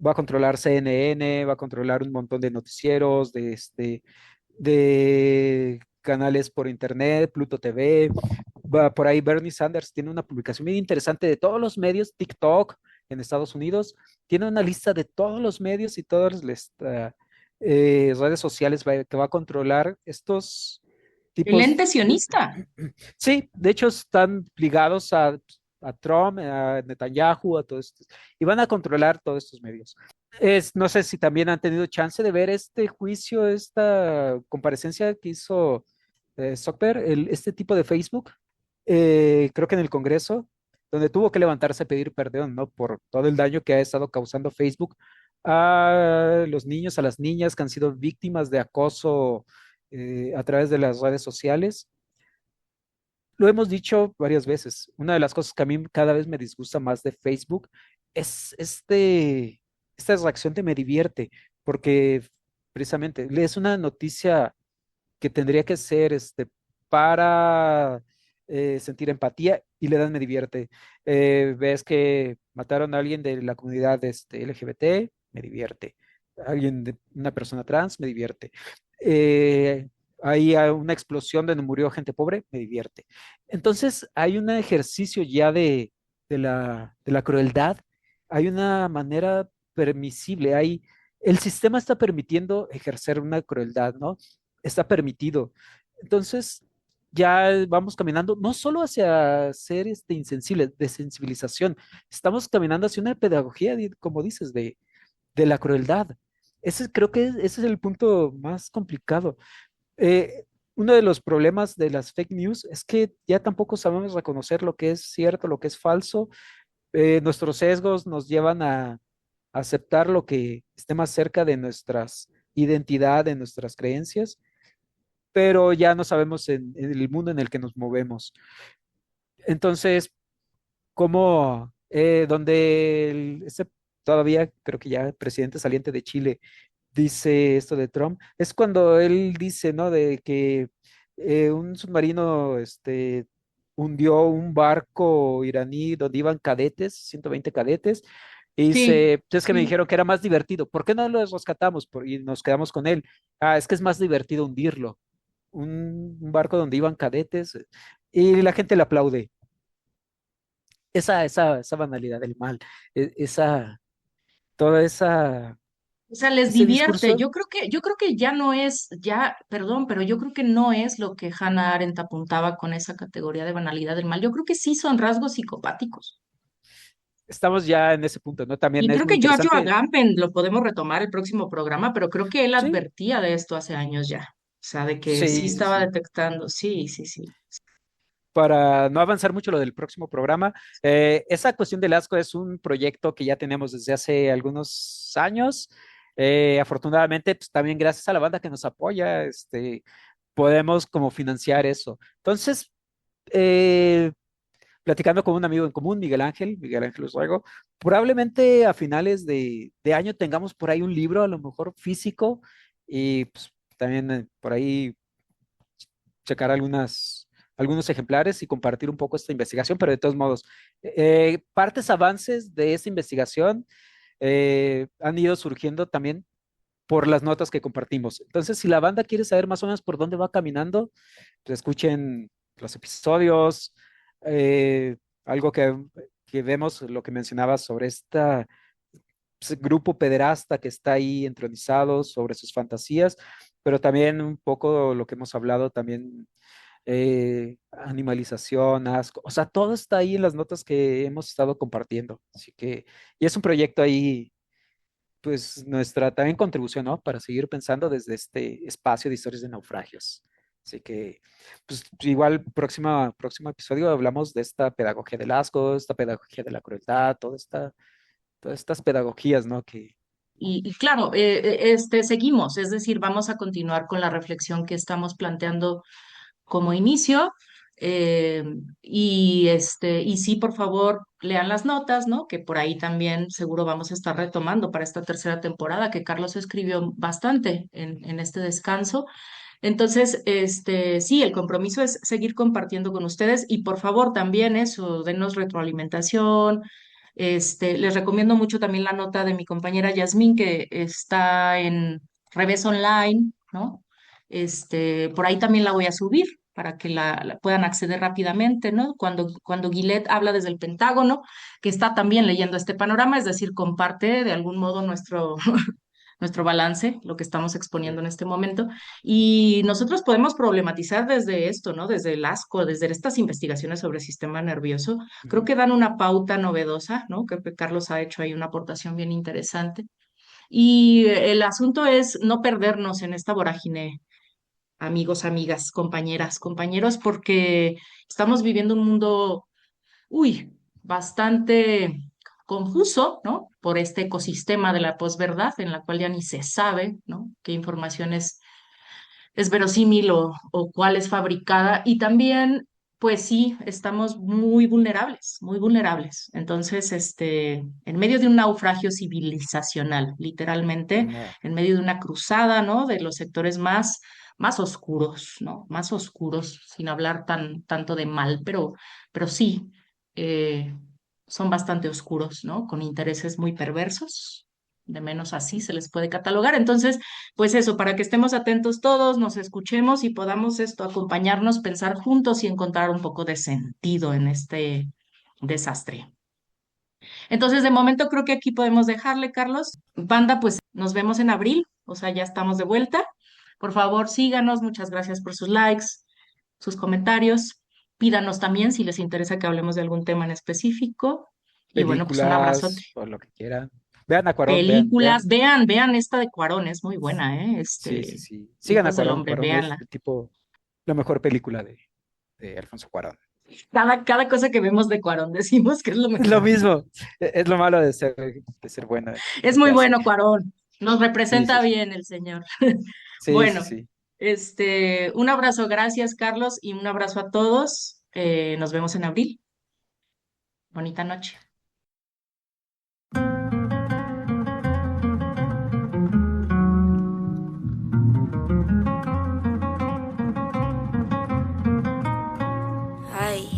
va a controlar CNN, va a controlar un montón de noticieros, de canales por internet, Pluto TV. Va por ahí Bernie Sanders tiene una publicación muy interesante de todos los medios, TikTok en Estados Unidos, tiene una lista de todos los medios y todas las redes sociales que va a controlar estos El tipos. ente sionista. Sí, de hecho están ligados a Trump, a Netanyahu, a todo esto, y van a controlar todos estos medios. No sé si también han tenido chance de ver este juicio, esta comparecencia que hizo Zuckerberg, este tipo de Facebook, creo que en el Congreso, donde tuvo que levantarse a pedir perdón, ¿no? Por todo el daño que ha estado causando Facebook a los niños, a las niñas que han sido víctimas de acoso a través de las redes sociales. Lo hemos dicho varias veces. Una de las cosas que a mí cada vez me disgusta más de Facebook es esta reacción de me divierte, porque precisamente es una noticia que tendría que ser para sentir empatía y le dan me divierte. Ves que mataron a alguien de la comunidad LGBT, me divierte. Una persona trans, me divierte. Eh, hay una explosión donde murió gente pobre, me divierte. Entonces hay un ejercicio ya de la crueldad, hay una manera permisible, el sistema está permitiendo ejercer una crueldad, ¿no? Está permitido. Entonces, ya vamos caminando no solo hacia ser insensibles, de sensibilización, estamos caminando hacia una pedagogía, como dices, de la crueldad. Creo que ese es el punto más complicado. Eh, Uno de los problemas de las fake news es que ya tampoco sabemos reconocer lo que es cierto, lo que es falso. Nuestros sesgos nos llevan a aceptar lo que esté más cerca de nuestras identidad, de nuestras creencias, pero ya no sabemos en el mundo en el que nos movemos. Entonces, como donde todavía creo que ya presidente saliente de Chile dice esto de Trump, es cuando él dice, ¿no? De que un submarino hundió un barco iraní donde iban cadetes, 120 cadetes, y Sí, dice, "Pues es que me sí. dijeron que era más divertido, ¿por qué no los rescatamos? Y nos quedamos con él. Ah, es que es más divertido hundirlo. Un barco donde iban cadetes y la gente le aplaude. Esa banalidad del mal, toda O sea, les ese divierte. discurso. Yo creo que ya no es, ya, perdón, pero yo creo que no es lo que Hannah Arendt apuntaba con esa categoría de banalidad del mal. Yo creo que sí son rasgos psicopáticos. Estamos ya en ese punto, ¿no? También Y es creo muy que Giorgio interesante. Agamben lo podemos retomar el próximo programa, pero creo que él Sí, advertía de esto hace años ya. O sea, de que sí sí, sí, estaba sí. detectando. Sí, sí, sí. Para no avanzar mucho lo del próximo programa, esa cuestión del asco es un proyecto que ya tenemos desde hace algunos años. Afortunadamente, pues también gracias a la banda que nos apoya, podemos como financiar eso. Entonces, eh, platicando con un amigo en común, Miguel Ángel Oswego, probablemente a finales de año tengamos por ahí un libro, a lo mejor físico, y pues también por ahí checar algunos ejemplares y compartir un poco esta investigación, pero de todos modos, partes avances de esta investigación han ido surgiendo también por las notas que compartimos. Entonces, si la banda quiere saber más o menos por dónde va caminando, pues escuchen los episodios, algo que vemos, lo que mencionabas sobre esta grupo pederasta que está ahí entronizado sobre sus fantasías, pero también un poco lo que hemos hablado también, animalización, asco, o sea, todo está ahí en las notas que hemos estado compartiendo. Así que, y es un proyecto ahí, pues nuestra también contribución, ¿no? Para seguir pensando desde este espacio de historias de naufragios. Así que, pues igual, próximo episodio hablamos de esta pedagogía del asco, esta pedagogía de la crueldad, todas estas pedagogías, ¿no? Que Y claro, seguimos, es decir, vamos a continuar con la reflexión que estamos planteando como inicio. eh, y sí, por favor, lean las notas, ¿no? Que por ahí también seguro vamos a estar retomando para esta tercera temporada, que Carlos escribió bastante en este descanso. Entonces, sí, el compromiso es seguir compartiendo con ustedes y por favor también eso, denos retroalimentación. Les recomiendo mucho también la nota de mi compañera Yasmín, que está en Revés Online, ¿no? Por ahí también la voy a subir para que la puedan acceder rápidamente, ¿no? Cuando Guillet habla desde el Pentágono, que está también leyendo este panorama, es decir, comparte de algún modo nuestro balance, lo que estamos exponiendo en este momento. Y nosotros podemos problematizar desde esto, ¿no? Desde el asco, desde estas investigaciones sobre el sistema nervioso. Creo ujú, que dan una pauta novedosa, ¿no? Creo que Carlos ha hecho ahí una aportación bien interesante. Y el asunto es no perdernos en esta vorágine, amigos, amigas, compañeras, compañeros, porque estamos viviendo un mundo, uy, bastante confuso, ¿no? Por este ecosistema de la posverdad, en la cual ya ni se sabe, ¿no? Qué información es verosímil o cuál es fabricada. Y también, pues sí, estamos muy vulnerables, muy vulnerables. Entonces, en medio de un naufragio civilizacional, literalmente, una- en medio de una cruzada, ¿no? De los sectores más oscuros, ¿no? Más oscuros, sin hablar tanto de mal, pero sí, eh, son bastante oscuros, ¿no? Con intereses muy perversos, de menos así se les puede catalogar. Entonces, pues eso, para que estemos atentos todos, nos escuchemos y podamos esto acompañarnos, pensar juntos y encontrar un poco de sentido en este desastre. Entonces, de momento creo que aquí podemos dejarle, Carlos. Banda, pues nos vemos en abril, o sea, ya estamos de vuelta. Por favor, síganos, muchas gracias por sus likes, sus comentarios. Pídanos también si les interesa que hablemos de algún tema en específico. Y bueno, pues un abrazote. películas o lo que quieran. Vean a Cuarón, Películas, vean esta de Cuarón, es muy buena, ¿eh? Sí, sí, sí. Sigan a Hijos del Cuarón. Hombre, Cuarón es véanla. el tipo, la mejor película de Alfonso Cuarón. Cada cosa que vemos de Cuarón decimos que es lo Es lo mejor. mismo. Es lo malo de ser bueno en Es lo que muy hace. bueno Cuarón, nos Sí, sí, representa sí. bien el señor. Sí, sí, Bueno, sí. un abrazo, gracias Carlos, y un abrazo a todos. Nos vemos en abril. Bonita noche. Ay,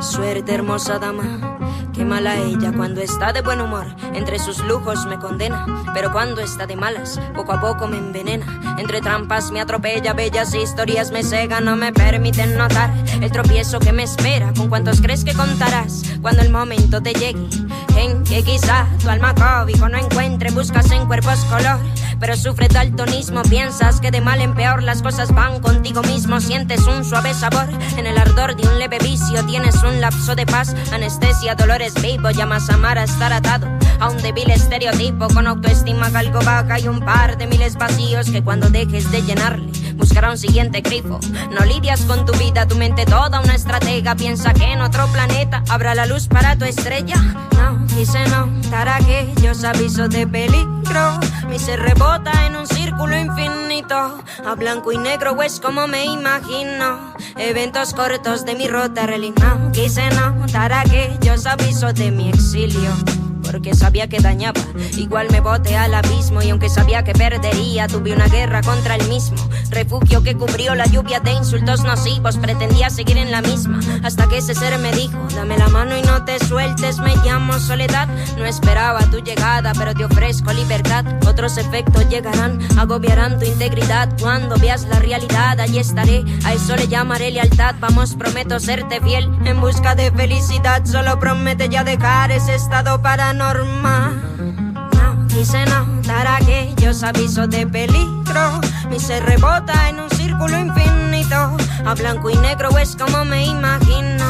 suerte hermosa dama, qué mala ella cuando está de buen humor, entre sus lujos me condena, pero cuando está de malas, poco a poco me envenena, entre trampas me atropella, bellas historias me cegan, no me permiten notar el tropiezo que me espera, con cuántos crees que contarás, cuando el momento te llegue, en que quizá tu alma cóbico no encuentre, buscas en cuerpos color, pero sufre daltonismo, piensas que de mal en peor las cosas van contigo mismo, sientes un suave sabor, en el ardor de un leve vicio tienes un lapso de paz, anestesia, dolores vivo, llamas a amar a estar atado a un débil estereotipo, con autoestima que algo baja y un par de miles vacíos que cuando dejes de llenarle buscará un siguiente grifo, no lidias con tu vida, tu mente toda una estratega, piensa que en otro planeta habrá la luz para tu estrella, no quise notar aquellos avisos de peligro, mi ser rebota en un círculo infinito, a blanco y negro es como me imagino, eventos cortos de mi rota religión, quise notar aquellos avisos de mi exilio, porque sabía que dañaba. Igual me boté al abismo y aunque sabía que perdería, tuve una guerra contra el mismo. Refugio que cubrió la lluvia de insultos nocivos. Pretendía seguir en la misma hasta que ese ser me dijo: dame la mano y no te sueltes, me llamo Soledad. No esperaba tu llegada, pero te ofrezco libertad. Otros efectos llegarán, agobiarán tu integridad. Cuando veas la realidad, allí estaré. A eso le llamaré lealtad. Vamos, prometo serte fiel en busca de felicidad. Solo promete ya dejar ese estado paranormal. No quise notar aquellos avisos de peligro. Mi ser rebota en un círculo infinito. A blanco y negro es como me imagino.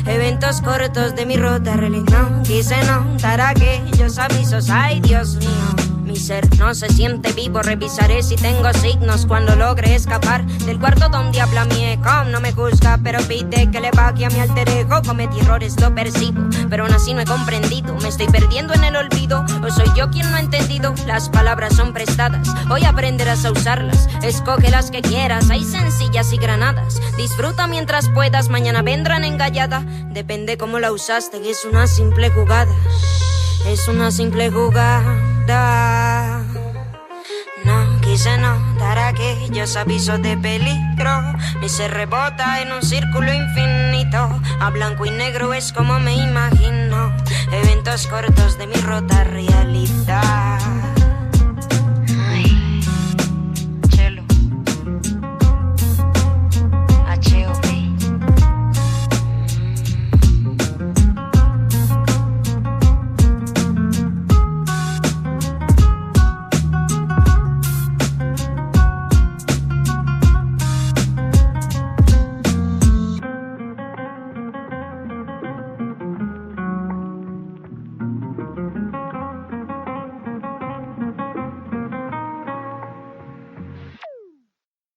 Eventos cortos de mi rota religión. Quise notar aquellos avisos, ay Dios mío. Mi ser no se siente vivo, revisaré si tengo signos cuando logre escapar del cuarto donde habla mi eco. No me juzga, pero pide que le baje a mi alter ego. Cometí errores, lo percibo, pero aún así no he comprendido. Me estoy perdiendo en el olvido, o soy yo quien no ha entendido. Las palabras son prestadas, hoy aprenderás a usarlas. Escoge las que quieras, hay sencillas y granadas. Disfruta mientras puedas, mañana vendrán engallada. Depende cómo la usaste, es una simple jugada. Es una simple jugada. No quise notar aquellos avisos de peligro. Mi ser rebota en un círculo infinito. A blanco y negro es como me imagino. Eventos cortos de mi rota realidad.